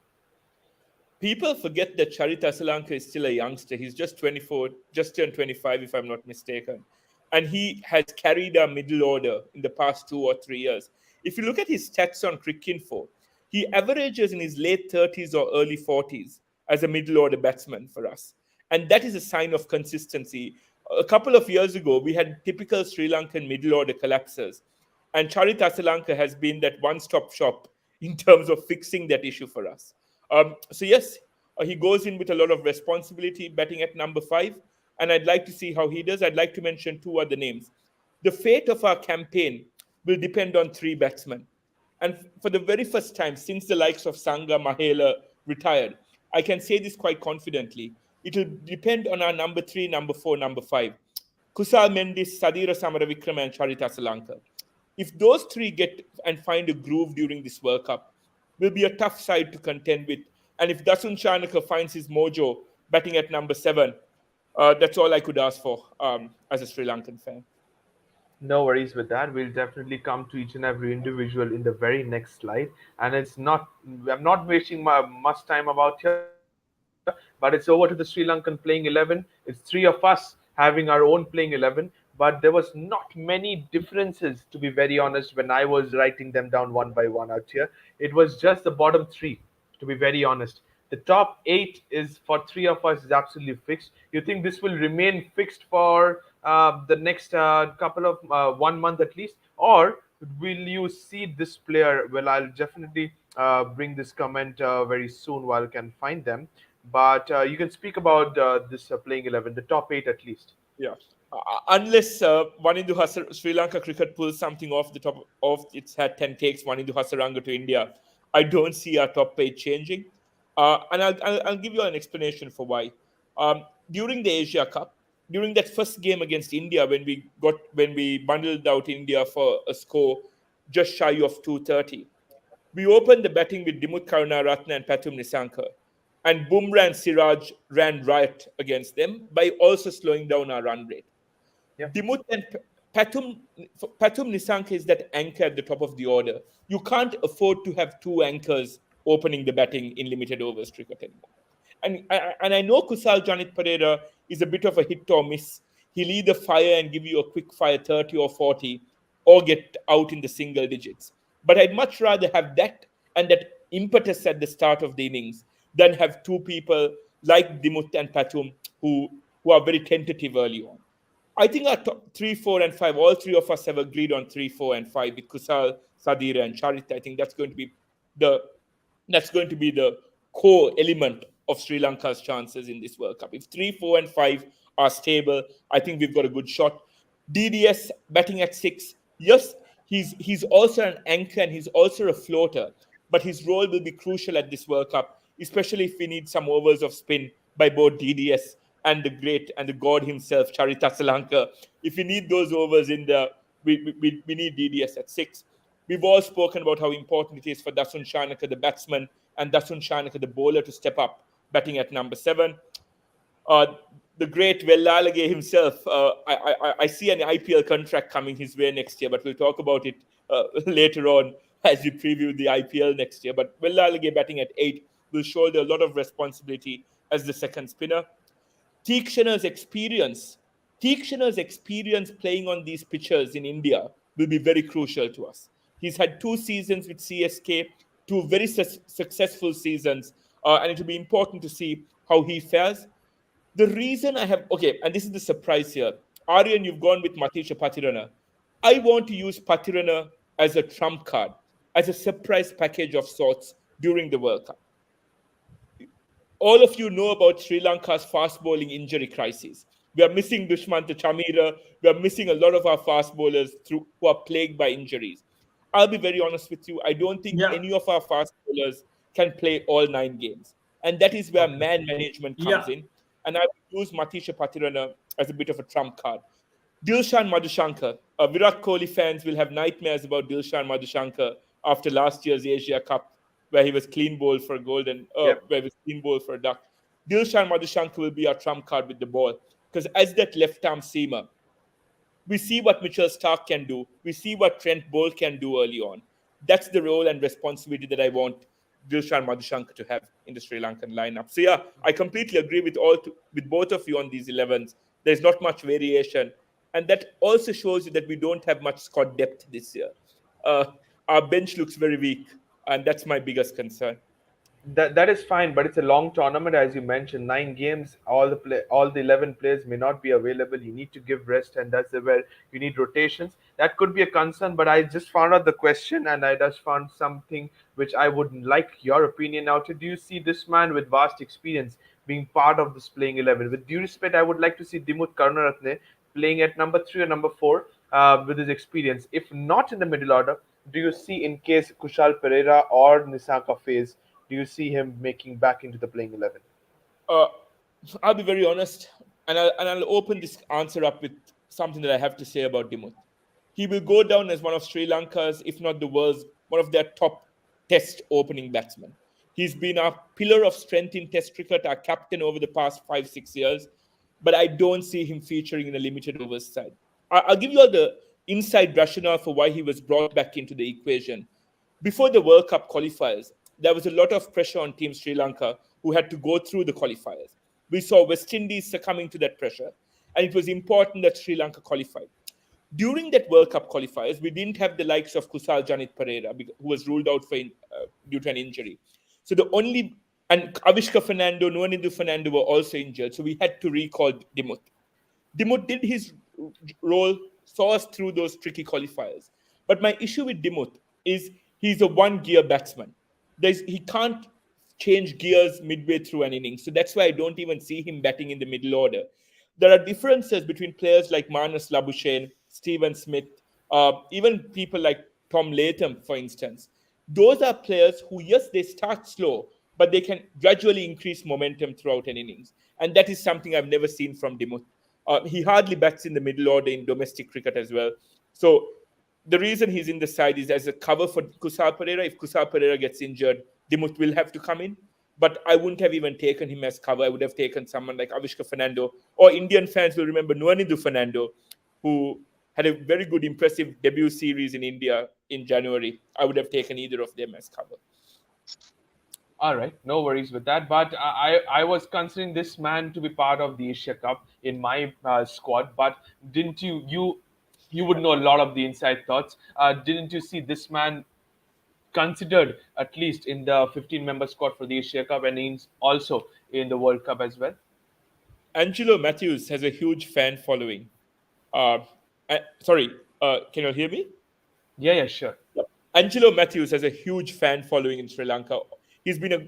People forget that Charit Asalanka is still a youngster. He's just 24, just turned 25, if I'm not mistaken. And he has carried our middle order in the past 2 or 3 years. If you look at his stats on Cricinfo, he averages in his late 30s or early 40s as a middle order batsman for us. And that is a sign of consistency. A couple of years ago, we had typical Sri Lankan middle order collapses. And Charit Asalanka has been that one-stop shop in terms of fixing that issue for us. So yes, he goes in with a lot of responsibility, batting at number 5, and I'd like to see how he does. I'd like to mention 2 other names. The fate of our campaign will depend on 3 batsmen. And for the very first time since the likes of Sangha, Mahela retired, I can say this quite confidently. It will depend on our number 3, number 4, number 5. Kusal Mendis, Sadira Samaravikram, and Charit Asalanka. If those 3 get and find a groove during this World Cup, will be a tough side to contend with. And if Dasun Chanaka finds his mojo batting at number 7, that's all I could ask for as a Sri Lankan fan. No worries with that. We'll definitely come to each and every individual in the very next slide. And I'm not wasting much time about here, but it's over to the Sri Lankan playing 11. It's 3 of us having our own playing 11. But there was not many differences, to be very honest, when I was writing them down one by one out here. It was just the bottom 3, to be very honest. The top 8 is for 3 of us is absolutely fixed. You think this will remain fixed for the next couple of 1 month at least, or will you see this player? Well, I'll definitely bring this comment very soon while I can find them. But you can speak about this playing 11, the top 8 at least. Yeah. Unless Sri Lanka Cricket pulls something off the top of its had 10 takes, Wanindu Hasaranga to India, I don't see our top 8 changing. And I'll give you an explanation for why. During the Asia Cup, during that first game against India, when we bundled out India for a score just shy of 230, we opened the batting with Dimut Karunaratne and Pathum Nisanka. And Bumrah and Siraj ran riot against them by also slowing down our run rate. Yeah. Dimut and Pathum Nisanka is that anchor at the top of the order. You can't afford to have 2 anchors opening the batting in limited overs cricket anymore. And I know Kusal Janit Pereira is a bit of a hit or miss. He'll either fire and give you a quick fire 30 or 40 or get out in the single digits. But I'd much rather have that and that impetus at the start of the innings than have two people like Dimuth and Patum who are very tentative early on. I think our top 3, 4, and 5, all three of us have agreed on 3, 4, and 5 with Kusal, Sadira, and Charit. I think the that's going to be the core element of Sri Lanka's chances in this World Cup. If 3, 4, and 5 are stable, I think we've got a good shot. DDS batting at 6. Yes, he's also an anchor and he's also a floater, but his role will be crucial at this World Cup, especially if we need some overs of spin by both DDS and the great and the god himself, Charita Salanka. If we need those overs in there, we need DDS at 6. We've all spoken about how important it is for Dasun Shanaka, the batsman, and Dasun Shanaka, the bowler, to step up, batting at number 7. The great Vellalage himself, I see an IPL contract coming his way next year, but we'll talk about it later on as we preview the IPL next year. But Vellalage batting at 8 will shoulder a lot of responsibility as the second spinner. Teekshaner's experience playing on these pitches in India will be very crucial to us. He's had 2 seasons with CSK, 2 very successful seasons, and it will be important to see how he fares. The reason and this is the surprise here. Aryan, you've gone with Matisha Patirana. I want to use Patirana as a trump card, as a surprise package of sorts during the World Cup. All of you know about Sri Lanka's fast bowling injury crisis. We are missing Dushmantha Chamira. We are missing a lot of our fast bowlers who are plagued by injuries. I'll be very honest with you. I don't think any of our fast bowlers can play all 9 games. And that is where man management comes in. And I will use Matisha Patirana as a bit of a trump card. Dilshan Madhushankar. Virat Kohli fans will have nightmares about Dilshan Madhushankar after last year's Asia Cup, where he was clean bowled for a where he was clean bowled for a duck. Dilshan Madhushankar will be our trump card with the ball. Because as that left-arm seamer, we see what Mitchell Starc can do. We see what Trent Bolt can do early on. That's the role and responsibility that I want Dilshan Madhushankar to have in the Sri Lankan lineup. So yeah, I completely agree with both of you on these 11s. There's not much variation. And that also shows you that we don't have much squad depth this year. Our bench looks very weak. And that's my biggest concern. That is fine, but it's a long tournament, as you mentioned. 9 games, all the 11 players may not be available. You need to give rest, and that's where you need rotations. That could be a concern, but I just found out the question, and I just found something which I would like your opinion now to. Do you see this man with vast experience being part of this playing 11? With due respect, I would like to see Dimuth Karunaratne playing at number 3 or number 4 with his experience. If not in the middle order, do you see, in case Kushal Pereira or Nisaka phase, do you see him making back into the playing 11? I'll be very honest, and I'll open this answer up with something that I have to say about Dimuth. He will go down as one of Sri Lanka's, if not the world's, one of their top test opening batsmen. He's been our pillar of strength in test cricket, our captain over the past 5-6 years, but I don't see him featuring in a limited overs side. I'll give you all the inside rationale for why he was brought back into the equation. Before the World Cup qualifiers, there was a lot of pressure on Team Sri Lanka, who had to go through the qualifiers. We saw West Indies succumbing to that pressure, and it was important that Sri Lanka qualified. During that World Cup qualifiers, we didn't have the likes of Kusal Janit Pereira, who was ruled out due to an injury. So and Avishka Fernando, Nuanindu Fernando were also injured, so we had to recall Dimuth. Dimuth did his role, saw us through those tricky qualifiers. But my issue with Dimuth is he's a one-gear batsman. He can't change gears midway through an inning. So that's why I don't even see him batting in the middle order. There are differences between players like Manas Labuschagne, Stephen Smith, even people like Tom Latham, for instance. Those are players who, yes, they start slow, but they can gradually increase momentum throughout an innings. And that is something I've never seen from Dimuth. He hardly bats in the middle order in domestic cricket as well. So the reason he's in the side is as a cover for Kusal Pereira. If Kusal Pereira gets injured, Dimuth will have to come in. But I wouldn't have even taken him as cover. I would have taken someone like Avishka Fernando, or Indian fans will remember Nuanindu Fernando, who had a very good, impressive debut series in India in January. I would have taken either of them as cover. All right, no worries with that. But I was considering this man to be part of the Asia Cup in my squad. But didn't you would know a lot of the inside thoughts? Didn't you see this man considered at least in the 15-member squad for the Asia Cup, and he's also in the World Cup as well? Angelo Matthews has a huge fan following. Sorry, can you hear me? Yeah, yeah, sure. Yep. Angelo Matthews has a huge fan following in Sri Lanka. He's been a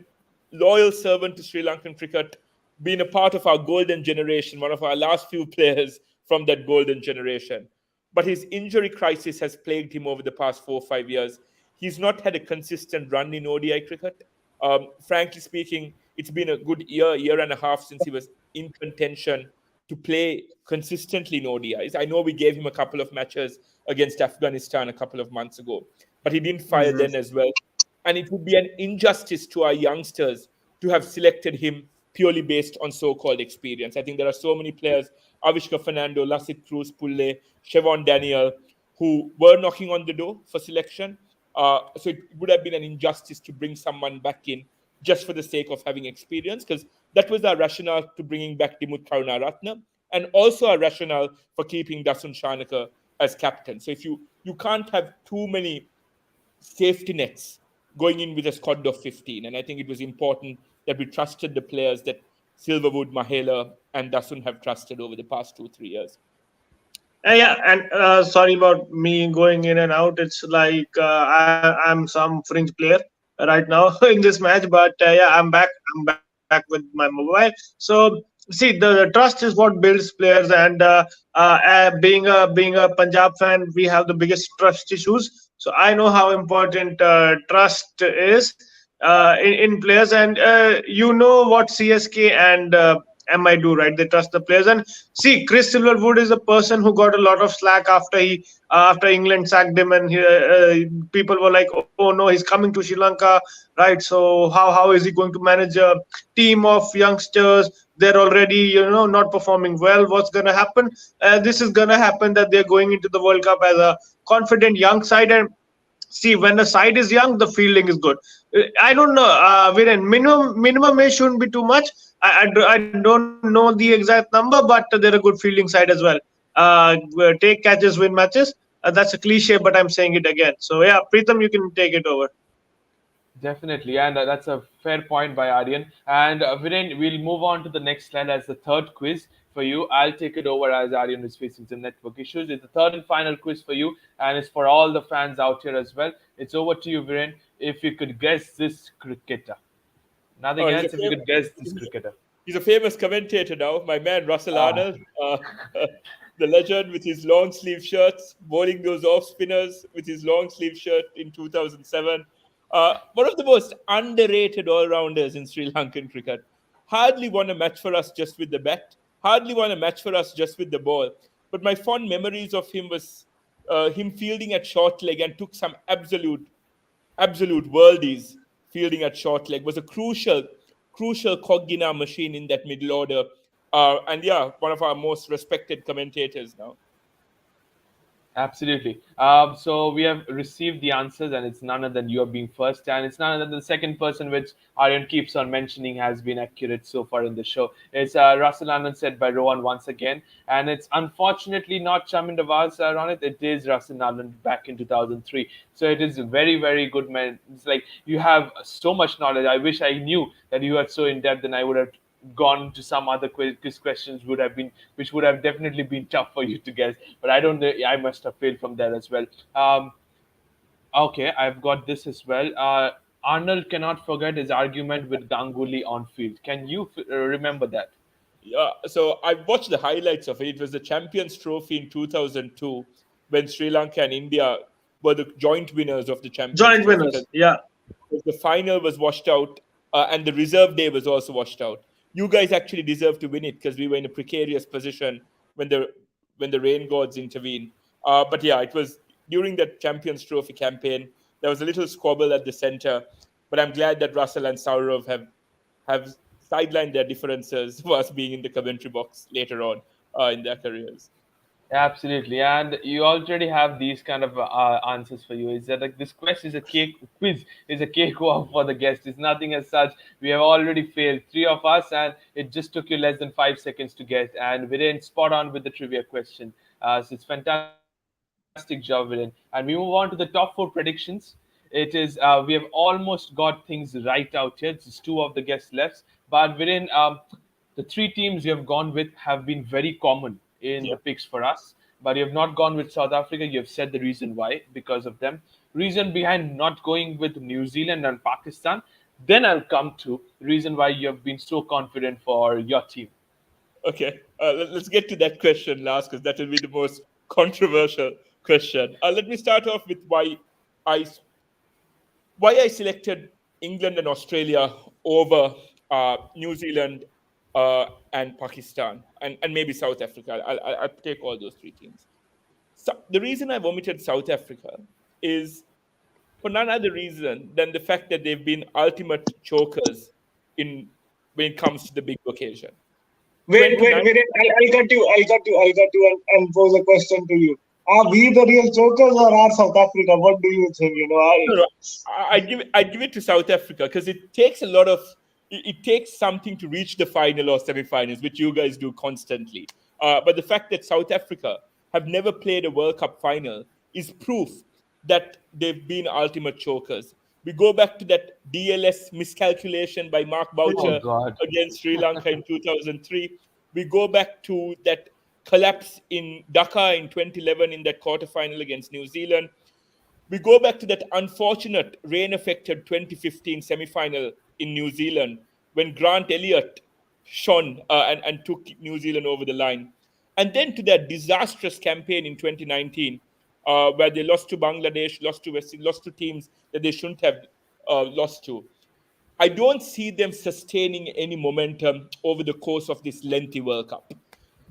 loyal servant to Sri Lankan cricket, been a part of our golden generation, one of our last few players from that golden generation. But his injury crisis has plagued him over the past 4 or 5 years. He's not had a consistent run in ODI cricket. Frankly speaking, it's been a good year and a half since he was in contention to play consistently in ODIs. I know we gave him a couple of matches against Afghanistan a couple of months ago, but he didn't fire then as well. And it would be an injustice to our youngsters to have selected him purely based on so-called experience. I think there are so many players, Avishka Fernando, Lassit Cruz Pulle, Chevon Daniel, who were knocking on the door for selection. So it would have been an injustice to bring someone back in just for the sake of having experience, because that was our rationale to bringing back Dimut Karunaratne, and also our rationale for keeping Dasun Shanaka as captain. So if you can't have too many safety nets going in with a squad of 15, and I think it was important that we trusted the players that Silverwood, Mahela, and Dasun have trusted over the past 2-3 years. Yeah, and sorry about me going in and out. It's like I'm some fringe player right now in this match, but yeah, I'm back. I'm back with my mobile. So see, the trust is what builds players, and being a Punjab fan, we have the biggest trust issues. So I know how important trust is in players, and you know what CSK and MI do, right? They trust the players. And see, Chris Silverwood is a person who got a lot of slack after England sacked him, and people were like, "Oh no, he's coming to Sri Lanka, right? So how is he going to manage a team of youngsters? They're already not performing well. What's going to happen? This is going to happen that they're going into the World Cup as a confident young side, and see, when the side is young, the fielding is good. I don't know, Viren, minimum age shouldn't be too much. I don't know the exact number, but they're a good fielding side as well. Take catches, win matches. That's a cliche, but I'm saying it again. So yeah, Preetham, you can take it over. Definitely, and that's a fair point by Aryan. And Viren, we'll move on to the next slide as the third quiz for you. I'll take it over as Aryan is facing some network issues. It's the third and final quiz for you, and it's for all the fans out here as well. It's over to you, Viren. If you could guess this cricketer, nothing else. If you could guess this cricketer, he's a famous commentator now. My man Russell Arnold, the legend with his long sleeve shirts, bowling those off spinners with his long sleeve shirt in 2007. One of the most underrated all-rounders in Sri Lankan cricket. Hardly won a match for us just with the bat. Hardly won a match for us just with the ball. But my fond memories of him was him fielding at short leg, and took some absolute worldies fielding at short leg. Was a crucial Koggina machine in that middle order. And yeah, one of our most respected commentators now. absolutely. So we have received the answers, and it's none other than you are being first, and it's none other than the second person, which Aryan keeps on mentioning has been accurate so far in the show. It's Russell Anand, said by Rohan once again, and it's unfortunately not Chaminda Vaz on it. It is Russell Anand back in 2003. So it is very, very good, man. It's like you have so much knowledge. I wish I knew that you are so in depth, and I would have gone to some other quiz questions which would have definitely been tough for you to guess, but I don't know, I must have failed from there as well. Okay, I've got this as well. Arnold cannot forget his argument with Ganguly on field. Can you remember that? Yeah, so I watched the highlights of it. It was the Champions Trophy in 2002 when Sri Lanka and India were the joint winners of the Champions Joint Trophy. winners, yeah. The final was washed out, and the reserve day was also washed out. You guys actually deserved to win it because we were in a precarious position when the rain gods intervened. But yeah, it was during the Champions Trophy campaign. There was a little squabble at the center, but I'm glad that Russell and Saurav have sidelined their differences for us being in the commentary box later on in their careers. Absolutely, and you already have these kind of answers for you. Is that like this quiz is a cakewalk for the guest? It's nothing as such. We have already failed three of us, and it just took you less than 5 seconds to get. And we didn't spot on with the trivia question. So it's fantastic job, Viren. And we move on to the top four predictions. It is we have almost got things right out here. Just two of the guests left, but the three teams you have gone with have been very common in the Yeah. picks for us, but you have not gone with South Africa. You have said the reason why, because of them. Reason behind not going with New Zealand and Pakistan. Then I'll come to reason why you have been so confident for your team. Okay. Let's get to that question last because that will be the most controversial question. Let me start off with I I selected England and Australia over New Zealand and Pakistan and maybe South Africa. I'll take all those three teams. So the reason I've omitted South Africa is for none other reason than the fact that they've been ultimate chokers in when it comes to the big occasion. Wait. I'll cut you and pose a question to you. Are we the real chokers or are South Africa? What do you think? No, no, I give it to South Africa because it takes a lot of it takes something to reach the final or semi-finals, which you guys do constantly. But the fact that South Africa have never played a World Cup final is proof that they've been ultimate chokers. We go back to that DLS miscalculation by Mark Oh Boucher God. against Sri Lanka in 2003. We go back to that collapse in Dhaka in 2011 in that quarterfinal against New Zealand. We go back to that unfortunate rain affected 2015 semi final in New Zealand when Grant Elliott shone and took New Zealand over the line. And then to that disastrous campaign in 2019, where they lost to Bangladesh, lost to West, lost to teams that they shouldn't have lost to. I don't see them sustaining any momentum over the course of this lengthy World Cup.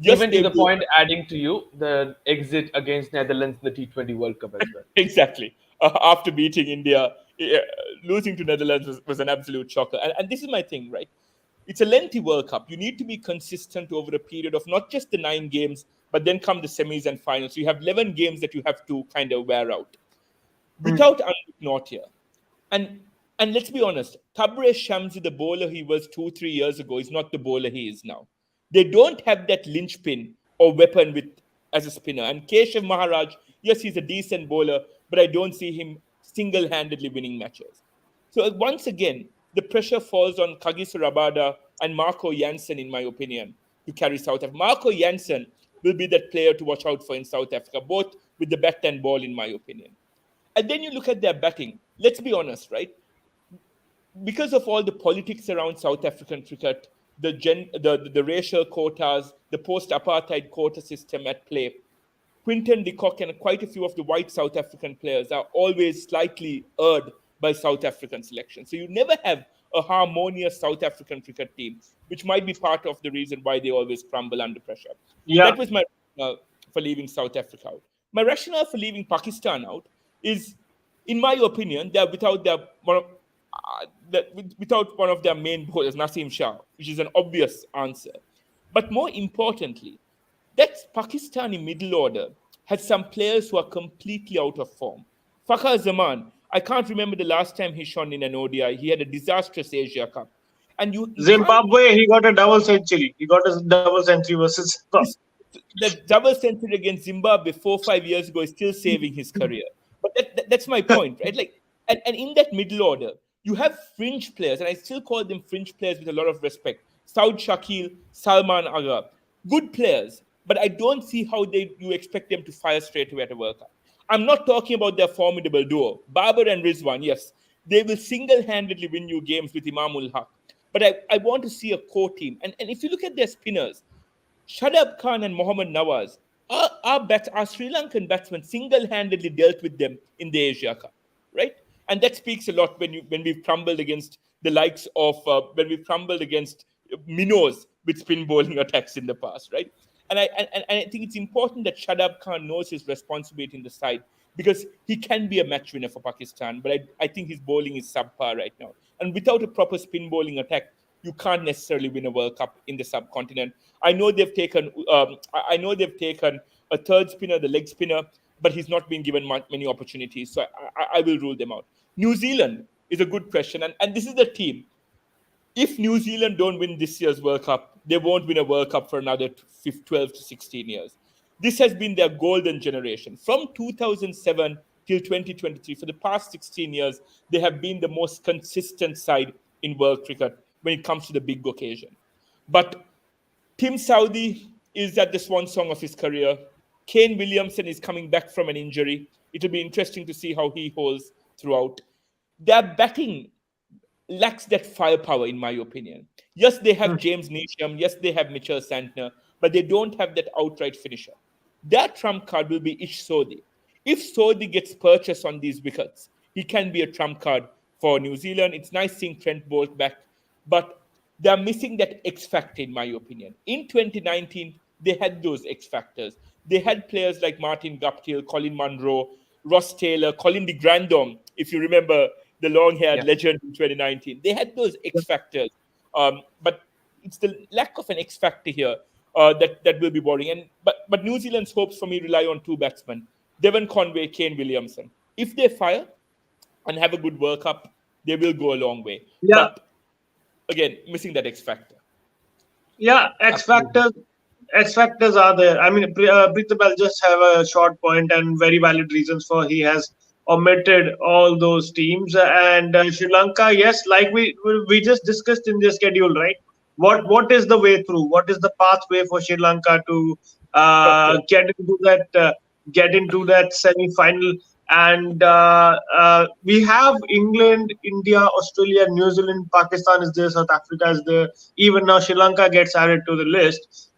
Yes, Even to they the will. point, adding to you the exit against Netherlands in the T20 World Cup as well. Exactly. After beating India, uh, losing to Netherlands was an absolute shocker. And this is my thing, right? It's a lengthy World Cup. You need to be consistent over a period of not just the 9 games, but then come the semis and finals. So you have 11 games that you have to kind of wear out. Without Anvik Nortje, and and let's be honest, Tabrez Shamsi, the bowler he was 2, 3 years ago, is not the bowler he is now. They don't have that linchpin or weapon with as a spinner. And Keshav Maharaj, yes, he's a decent bowler, but I don't see him single-handedly winning matches. So once again, the pressure falls on Kagiso Rabada and Marco Jansen, in my opinion, to carry South Africa. Marco Jansen will be that player to watch out for in South Africa, both with the bat and ball, in my opinion. And then you look at their batting. Let's be honest, right? Because of all the politics around South African cricket, the racial quotas, the post-apartheid quota system at play, Quinton de Kock and quite a few of the white South African players are always slightly erred by South African selection. So you never have a harmonious South African cricket team, which might be part of the reason why they always crumble under pressure. Yeah. That was my rationale for leaving South Africa out. My rationale for leaving Pakistan out is, in my opinion, they're without one of their main bowlers, Naseem Shah, which is an obvious answer. But more importantly, that Pakistani middle order has some players who are completely out of form. Fakhar Zaman, I can't remember the last time he shone in an ODI. He had a disastrous Asia Cup. And you can't Zimbabwe, he got a double century. He got a double century versus. the double century against Zimbabwe 4, 5 years ago is still saving his career. But that's my point, right? Like, and in that middle order, you have fringe players, and I still call them fringe players with a lot of respect. Saud Shakil, Salman Agha, good players, but I don't see how you expect them to fire straight away at a World Cup. I'm not talking about their formidable duo, Babar and Rizwan. Yes, they will single-handedly win you games with Imamul Haq. But I want to see a core team. And if you look at their spinners, Shadab Khan and Mohammad Nawaz, our Sri Lankan batsmen single-handedly dealt with them in the Asia Cup, right? And that speaks a lot when we've crumbled against the likes of when we've crumbled against minnows with spin bowling attacks in the past, right? And I think it's important that Shadab Khan knows his responsibility in the side because he can be a match winner for Pakistan, but I think his bowling is subpar right now. And without a proper spin bowling attack, you can't necessarily win a World Cup in the subcontinent. I know they've taken a a third spinner, the leg spinner, but he's not been given many opportunities. So I will rule them out. New Zealand is a good question. And this is the team. If New Zealand don't win this year's World Cup, they won't win a World Cup for another 12 to 16 years. This has been their golden generation. From 2007 till 2023, for the past 16 years, they have been the most consistent side in world cricket when it comes to the big occasion. But Tim Southee is at the swan song of his career. Kane Williamson is coming back from an injury. It'll be interesting to see how he holds throughout. Their batting lacks that firepower, in my opinion. Yes, they have James Neesham. Yes, they have Mitchell Santner, but they don't have that outright finisher. Their trump card will be Ish Sodhi. If Sodhi gets purchased on these wickets, he can be a trump card for New Zealand. It's nice seeing Trent Bolt back, but they're missing that X factor, in my opinion. In 2019, they had those X factors. They had players like Martin Guptill, Colin Munro, Ross Taylor, Colin de Grandhomme, if you remember the long-haired legend in 2019. They had those X factors, but it's the lack of an X factor here that will be worrying. But New Zealand's hopes for me rely on two batsmen, Devon Conway, Kane Williamson. If they fire and have a good World Cup, they will go a long way. Yeah. But again, missing that X factor. Yeah, X factors are there. I mean, Pritam, I'll just have a short point and very valid reasons for he has omitted all those teams. And Sri Lanka, yes, like we just discussed in the schedule, right? What is the way through? What is the pathway for Sri Lanka to get into that semi-final? And we have England, India, Australia, New Zealand, Pakistan is there, South Africa is there. Even now, Sri Lanka gets added to the list.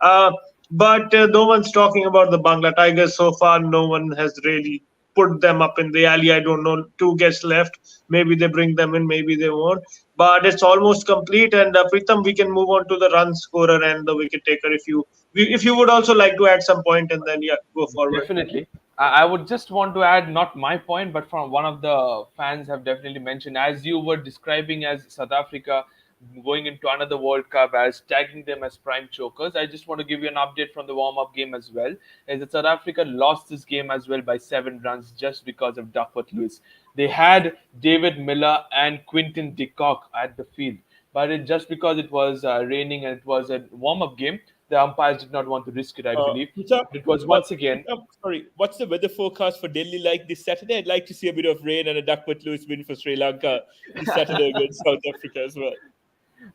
But no one's talking about the Bangla Tigers so far. No one has really put them up in the alley. I don't know. 2 guests left. Maybe they bring them in, maybe they won't. But it's almost complete. And Pritam, we can move on to the run scorer and the wicket taker if you would also like to add some point, and then go forward. Definitely. I would just want to add, not my point, but from one of the fans have definitely mentioned, as you were describing as South Africa going into another World Cup, as tagging them as prime chokers. I just want to give you an update from the warm-up game as well. Is that South Africa lost this game as well by 7 runs just because of Duckworth Lewis. They had David Miller and Quinton de Kock at the field, but just because it was raining and it was a warm-up game, the umpires did not want to risk it, I believe. It was once again. Sorry, what's the weather forecast for Delhi like this Saturday? I'd like to see a bit of rain and a Duckworth Lewis win for Sri Lanka this Saturday against South Africa as well.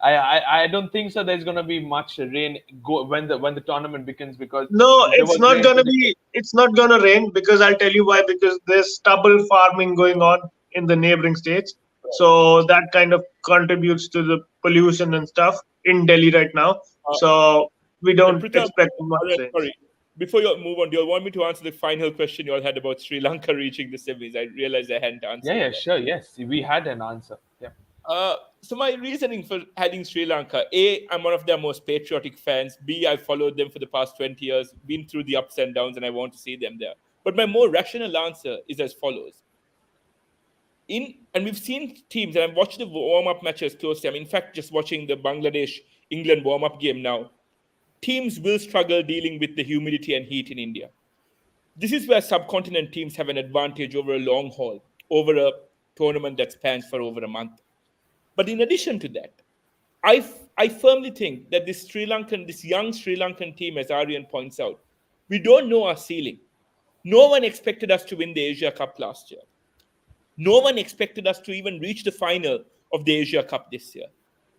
I don't think so. There's going to be much rain when the tournament begins, because it's not going to rain, because I'll tell you why. Because there's stubble farming going on in the neighboring states, so that kind of contributes to the pollution and stuff in Delhi right now. So we don't expect much rain. Sorry, before you move on, do you want me to answer the final question you all had about Sri Lanka reaching the semis? I realized I hadn't answered. Yeah, sure. Yes, we had an answer. Yeah. So my reasoning for adding Sri Lanka: A, I'm one of their most patriotic fans. B, I've followed them for the past 20 years, been through the ups and downs, and I want to see them there. But my more rational answer is as follows. And we've seen teams, and I've watched the warm-up matches closely. I'm in fact just watching the Bangladesh-England warm-up game now. Teams will struggle dealing with the humidity and heat in India. This is where subcontinent teams have an advantage over a long haul, over a tournament that spans for over a month. But in addition to that, I firmly think that this young Sri Lankan team, as Aryan points out, we don't know our ceiling. No one expected us to win the Asia Cup last year. No one expected us to even reach the final of the Asia Cup this year.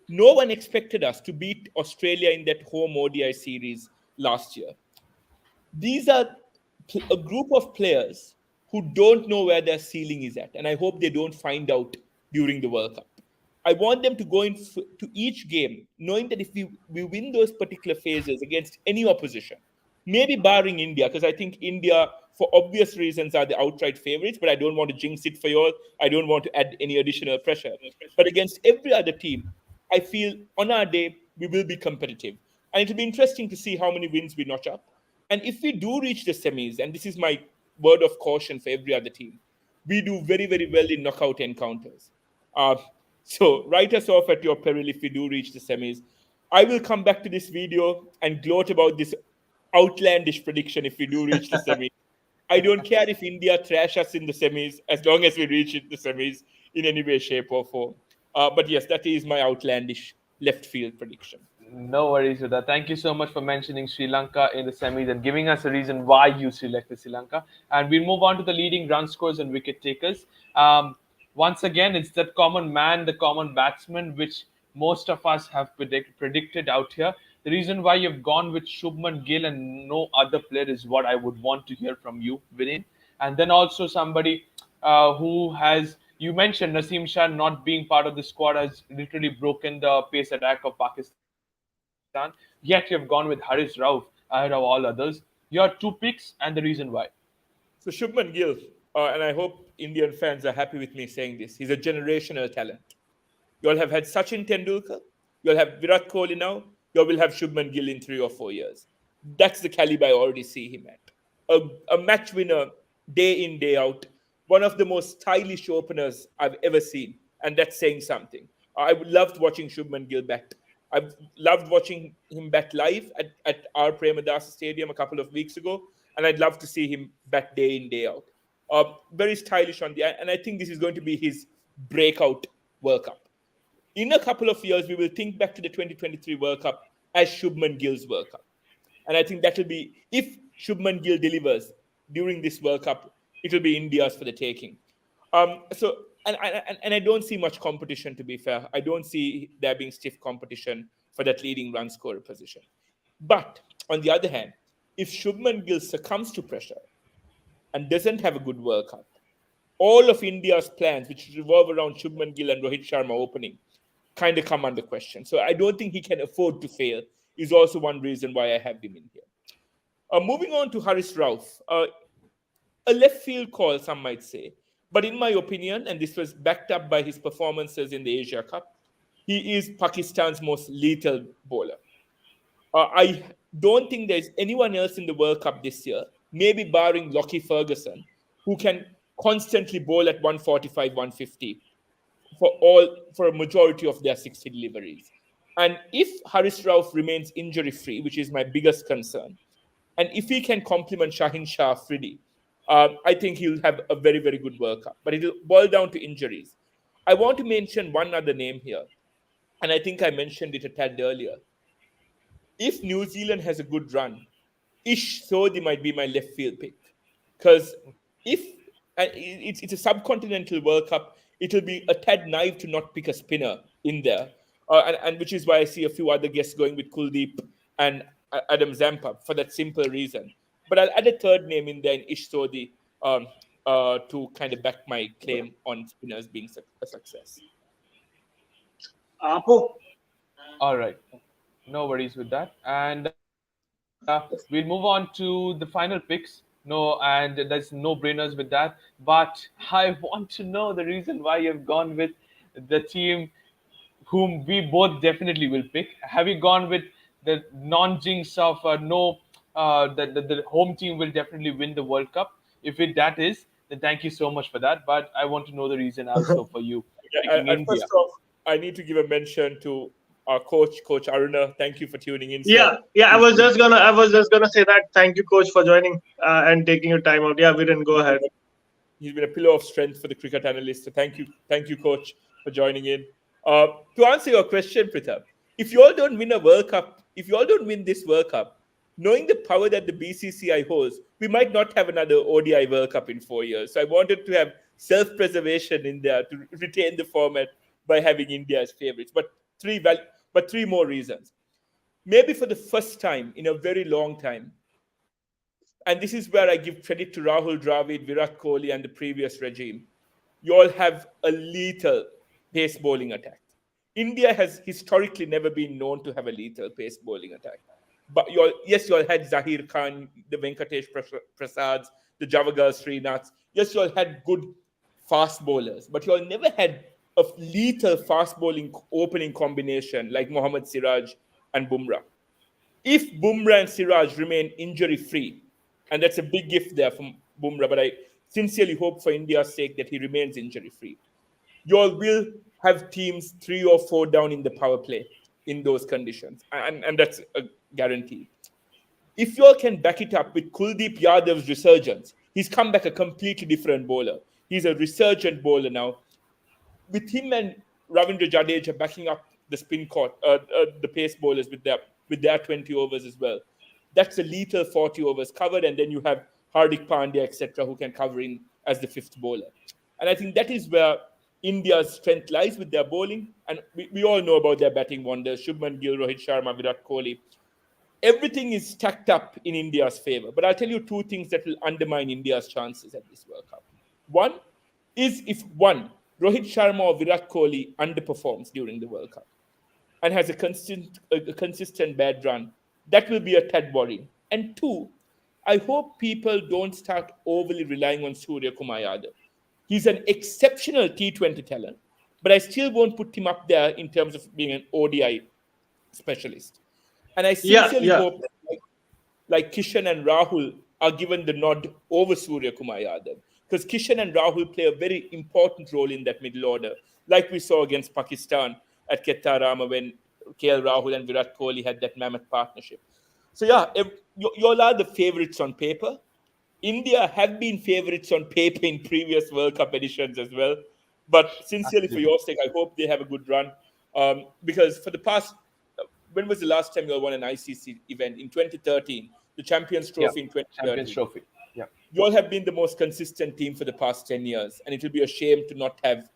No one expected us to beat Australia in that home ODI series last year. These are a group of players who don't know where their ceiling is at, and I hope they don't find out during the World Cup. I want them to go into each game knowing that if we win those particular phases against any opposition, maybe barring India, because I think India, for obvious reasons, are the outright favorites, but I don't want to jinx it for you all. I don't want to add any additional pressure. But against every other team, I feel on our day, we will be competitive. And it'll be interesting to see how many wins we notch up. And if we do reach the semis, and this is my word of caution for every other team, we do very, very well in knockout encounters. So write us off at your peril if we do reach the semis. I will come back to this video and gloat about this outlandish prediction if we do reach the semis. I don't care if India trash us in the semis as long as we reach the semis in any way, shape, or form. But yes, that is my outlandish left field prediction. No worries with that. Thank you so much for mentioning Sri Lanka in the semis and giving us a reason why you selected Sri Lanka. And we'll move on to the leading run scorers and wicket takers. Once again, it's that common man, the common batsman, which most of us have predicted out here. The reason why you've gone with Shubman Gill and no other player is what I would want to hear from you, Viren. And then also somebody who has, you mentioned Naseem Shah not being part of the squad has literally broken the pace attack of Pakistan. Yet you have gone with Haris Rauf ahead of all others. Your two picks and the reason why. So Shubman Gill, and I hope Indian fans are happy with me saying this, he's a generational talent. You all have had Sachin Tendulkar, you all have Virat Kohli now, you will have Shubman Gill in 3 or 4 years. That's the caliber I already see him at. A match winner, day in, day out, one of the most stylish openers I've ever seen, and that's saying something. I loved watching Shubman Gill bat. I've loved watching him bat live at our Premadasa Stadium a couple of weeks ago, and I'd love to see him bat day in, day out. Very stylish on the, and I think this is going to be his breakout World Cup. In a couple of years, we will think back to the 2023 World Cup as Shubman Gill's World Cup. And I think that will be, if Shubman Gill delivers during this World Cup, it will be India's for the taking. And I don't see much competition, to be fair. I don't see there being stiff competition for that leading run scorer position. But on the other hand, if Shubman Gill succumbs to pressure and doesn't have a good World Cup, all of India's plans, which revolve around Shubman Gill and Rohit Sharma opening, kind of come under question. So I don't think he can afford to fail, is also one reason why I have him in here. Moving on to Haris Rauf, a left field call, some might say. But in my opinion, and this was backed up by his performances in the Asia Cup, he is Pakistan's most lethal bowler. I don't think there's anyone else in the World Cup this year, maybe barring Lockie Ferguson, who can constantly bowl at 145, 150 for a majority of their 60 deliveries. And if Haris Rauf remains injury-free, which is my biggest concern, and if he can complement Shaheen Shah Afridi, I think he'll have a very, very good World Cup. But it'll boil down to injuries. I want to mention one other name here, and I think I mentioned it a tad earlier. If New Zealand has a good run, Ish Sodhi might be my left field pick. Because if it's a subcontinental World Cup, it'll be a tad naive to not pick a spinner in there. And which is why I see a few other guests going with Kuldeep and Adam Zampa for that simple reason. But I'll add a third name in there in Ish Sodhi to kind of back my claim on spinners being a success. Apo? All right. No worries with that. And we'll move on to the final picks. No, and there's no brainers with that. But I want to know the reason why you've gone with the team whom we both definitely will pick. Have you gone with the non-jinx of the home team will definitely win the World Cup? If that is, then thank you so much for that. But I want to know the reason also for you picking India. First off, I need to give a mention to our Coach Aruna. Thank you for tuning in. Yeah. I was just gonna say that. Thank you, Coach, for joining and taking your time out. Yeah, Viren, go ahead. He's been a pillar of strength for the cricket analyst. So thank you, Coach, for joining in. To answer your question, Pritha, if you all don't win a World Cup, if you all don't win this World Cup, knowing the power that the BCCI holds, we might not have another ODI World Cup in 4 years. So I wanted to have self-preservation in there to retain the format by having India as favorites. But three more reasons. Maybe for the first time in a very long time, and this is where I give credit to Rahul Dravid, Virat Kohli, and the previous regime, you all have a lethal pace bowling attack. India has historically never been known to have a lethal pace bowling attack. But you all had Zahir Khan, the Venkatesh Prasads, the Javagal Srinaths. Yes, you all had good fast bowlers, but you all never had a lethal fast bowling opening combination like Mohammad Siraj and Bumrah. If Bumrah and Siraj remain injury-free, and that's a big gift there from Bumrah, but I sincerely hope for India's sake that he remains injury-free, you all will have teams 3 or 4 down in the power play in those conditions, and that's a guarantee. if you all can back it up with Kuldeep Yadav's resurgence, he's come back a completely different bowler. He's a resurgent bowler now. With him and Ravindra Jadeja backing up the spin court, the pace bowlers with their 20 overs as well. That's a lethal 40 overs covered, and then you have Hardik Pandya, etc., who can cover in as the fifth bowler. And I think that is where India's strength lies with their bowling. And we all know about their batting wonders, Shubman Gill, Rohit Sharma, Virat Kohli. Everything is stacked up in India's favor. But I'll tell you two things that will undermine India's chances at this World Cup. One is if Rohit Sharma or Virat Kohli underperforms during the World Cup and has a consistent bad run, that will be a tad worrying. And two, I hope people don't start overly relying on Surya Kumar Yadav. He's an exceptional T20 talent, but I still won't put him up there in terms of being an ODI specialist. And I sincerely hope that like Kishan and Rahul are given the nod over Surya Kumar Yadav, because Kishan and Rahul play a very important role in that middle order, like we saw against Pakistan at Kettarama when KL Rahul and Virat Kohli had that mammoth partnership. So yeah, you all are the favourites on paper. India have been favourites on paper in previous World Cup editions as well. But sincerely, for your sake, I hope they have a good run. Because for the past, when was the last time you all won an ICC event? In 2013, the Champions Trophy in 2013. Champions Trophy. Yeah. You all have been the most consistent team for the past 10 years. And it will be a shame to not have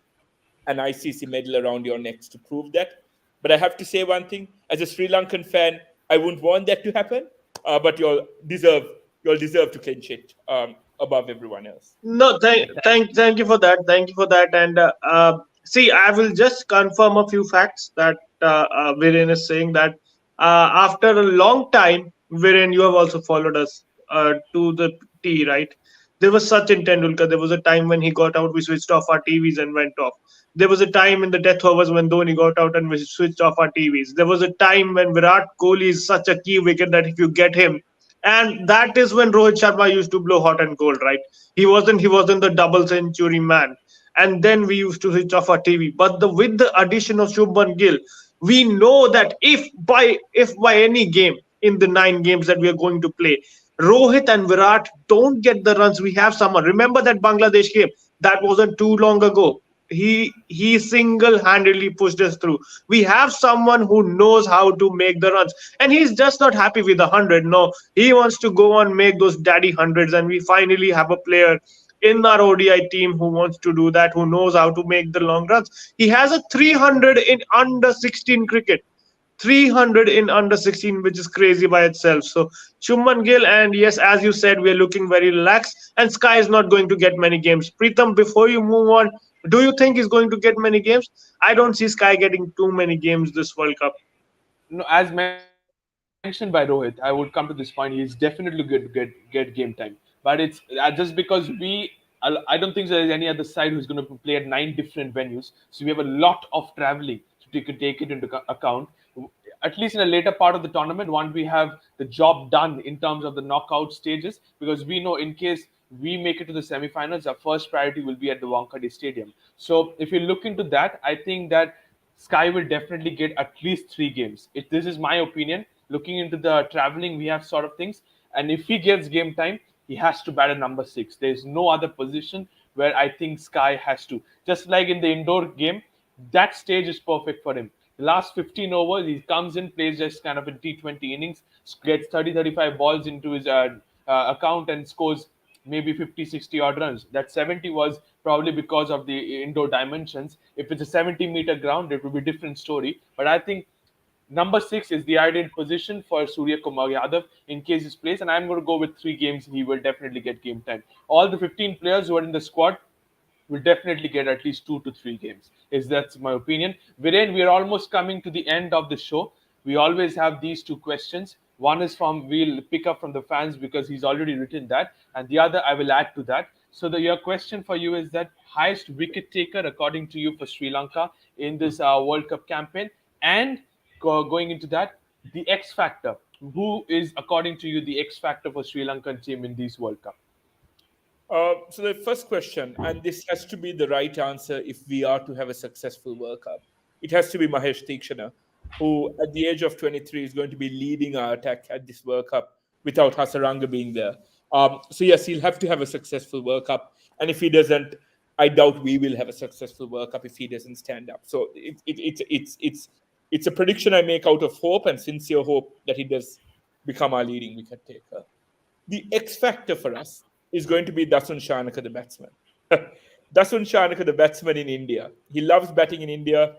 an ICC medal around your necks to prove that. But I have to say one thing. As a Sri Lankan fan, I wouldn't want that to happen. But you all deserve to clinch it above everyone else. No, thank you for that. Thank you for that. And see, I will just confirm a few facts that Viren is saying that after a long time, Viren, you have also followed us to the T, right? There was Sachin Tendulkar. There was a time when he got out, we switched off our TVs and went off. There was a time in the death overs when Dhoni got out and we switched off our TVs. There was a time when Virat Kohli is such a key wicket that if you get him, and that is when Rohit Sharma used to blow hot and cold, right? He wasn't the double century man. And then we used to switch off our TV. But with the addition of Shubman Gill, we know that if by any game in the 9 games that we are going to play, Rohit and Virat don't get the runs, we have someone. Remember that Bangladesh game? That wasn't too long ago. He single-handedly pushed us through. We have someone who knows how to make the runs, and he's just not happy with 100. No, he wants to go on make those daddy hundreds, and we finally have a player in our ODI team who wants to do that, who knows how to make the long runs. He has a 300 in under 16 cricket. 300 in under 16, which is crazy by itself. So Shubman Gill, and yes, as you said, we are looking very relaxed, and Sky is not going to get many games. Preetham, before you move on, do you think he's going to get many games? I don't see Sky getting too many games this World Cup. No, as mentioned by Rohit, I would come to this point. He's definitely good to get game time. But it's just because I don't think there's any other side who's going to play at 9 different venues. So we have a lot of traveling to take it into account. At least in a later part of the tournament, once we have the job done in terms of the knockout stages, because we know in case we make it to the semi-finals, our first priority will be at the Wankhede Stadium. So if you look into that, I think that Sky will definitely get at least 3 games. This is my opinion. Looking into the traveling, we have sort of things. And if he gets game time, he has to bat at number 6. There's no other position where I think Sky has to. Just like in the indoor game, that stage is perfect for him. The last 15 overs, he comes in, plays just kind of a T20 innings, gets 30-35 balls into his account and scores maybe 50-60 odd runs. That 70 was probably because of the indoor dimensions. If it's a 70-meter ground, it would be a different story. But I think number 6 is the ideal position for Surya Kumar Yadav in case he's plays. And I'm going to go with 3 games. He will definitely get game time. All the 15 players who are in the squad will definitely get at least 2 to 3 games. That's my opinion. Viren, we are almost coming to the end of the show. We always have these 2 questions. One is we'll pick up from the fans because he's already written that. And the other, I will add to that. So your question for you is that highest wicket taker, according to you, for Sri Lanka in this World Cup campaign. And going into that, the X factor. Who is, according to you, the X factor for Sri Lankan team in this World Cup? So the first question, and this has to be the right answer if we are to have a successful World Cup. It has to be Mahesh Theekshana, who at the age of 23 is going to be leading our attack at this World Cup without Hasaranga being there. So yes, he'll have to have a successful World Cup, and if he doesn't, I doubt we will have a successful World Cup if he doesn't stand up. So it's a prediction I make out of hope and sincere hope that he does become our leading wicket taker. The X factor for us is going to be Dasun Shanaka, the batsman. Dasun Shanaka, the batsman in India. He loves batting in India.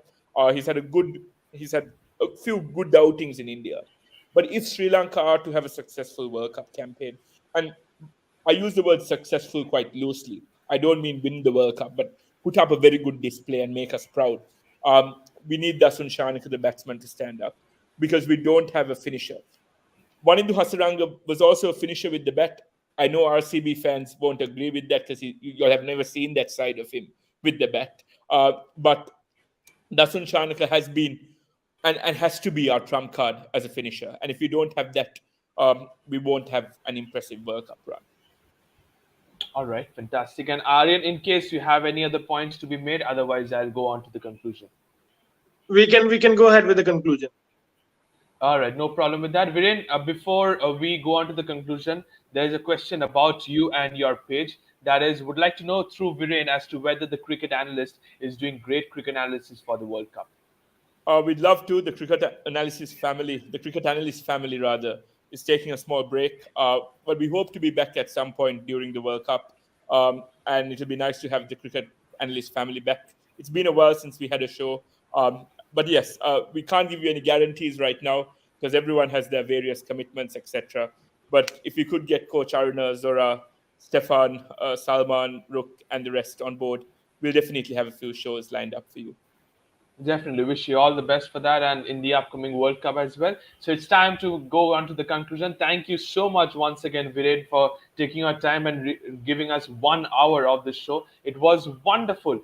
He's had a few good outings in India. But if Sri Lanka are to have a successful World Cup campaign, and I use the word successful quite loosely, I don't mean win the World Cup, but put up a very good display and make us proud. We need Dasun Shanaka, the batsman, to stand up because we don't have a finisher. Wanindu Hasaranga was also a finisher with the bat. I know RCB fans won't agree with that because you'll have never seen that side of him with the bat. But Dasun Shanaka has been and has to be our trump card as a finisher. And if we don't have that, we won't have an impressive World Cup run. All right, fantastic. And Aryan, in case you have any other points to be made, otherwise I'll go on to the conclusion. We can go ahead with the conclusion. All right, no problem with that. Viren, before we go on to the conclusion, there's a question about you and your page. That is, would like to know through Viren as to whether the cricket analyst is doing great cricket analysis for the World Cup. We'd love to. The cricket analyst family rather, is taking a small break. But we hope to be back at some point during the World Cup. And it'll be nice to have the cricket analyst family back. It's been a while since we had a show. But yes, we can't give you any guarantees right now because everyone has their various commitments, etc. But if you could get Coach Aruna, Zora, Stefan, Salman, Rook, and the rest on board, we'll definitely have a few shows lined up for you. Definitely wish you all the best for that and in the upcoming World Cup as well. So it's time to go on to the conclusion. Thank you so much once again, Viren, for taking your time and giving us 1 hour of the show. It was wonderful.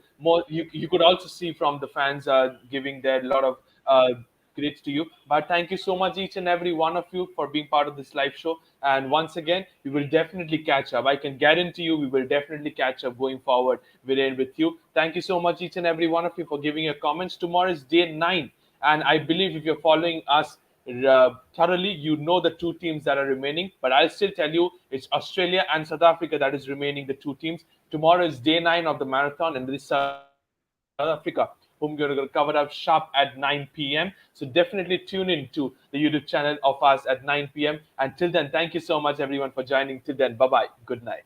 You could also see from the fans giving their lot of greats to you. But thank you so much, each and every one of you, for being part of this live show. And once again, we will definitely catch up. I can guarantee you we will definitely catch up going forward with you. Thank you so much, each and every one of you, for giving your comments. Tomorrow is day 9. And I believe if you're following us thoroughly, you know the two teams that are remaining. But I'll still tell you, it's Australia and South Africa that is remaining, the two teams. Tomorrow is day 9 of the marathon, and this is South Africa, whom we're going to cover up sharp at 9 p.m. So definitely tune in to the YouTube channel of us at 9 p.m. Until then, thank you so much, everyone, for joining. Till then, bye-bye. Good night.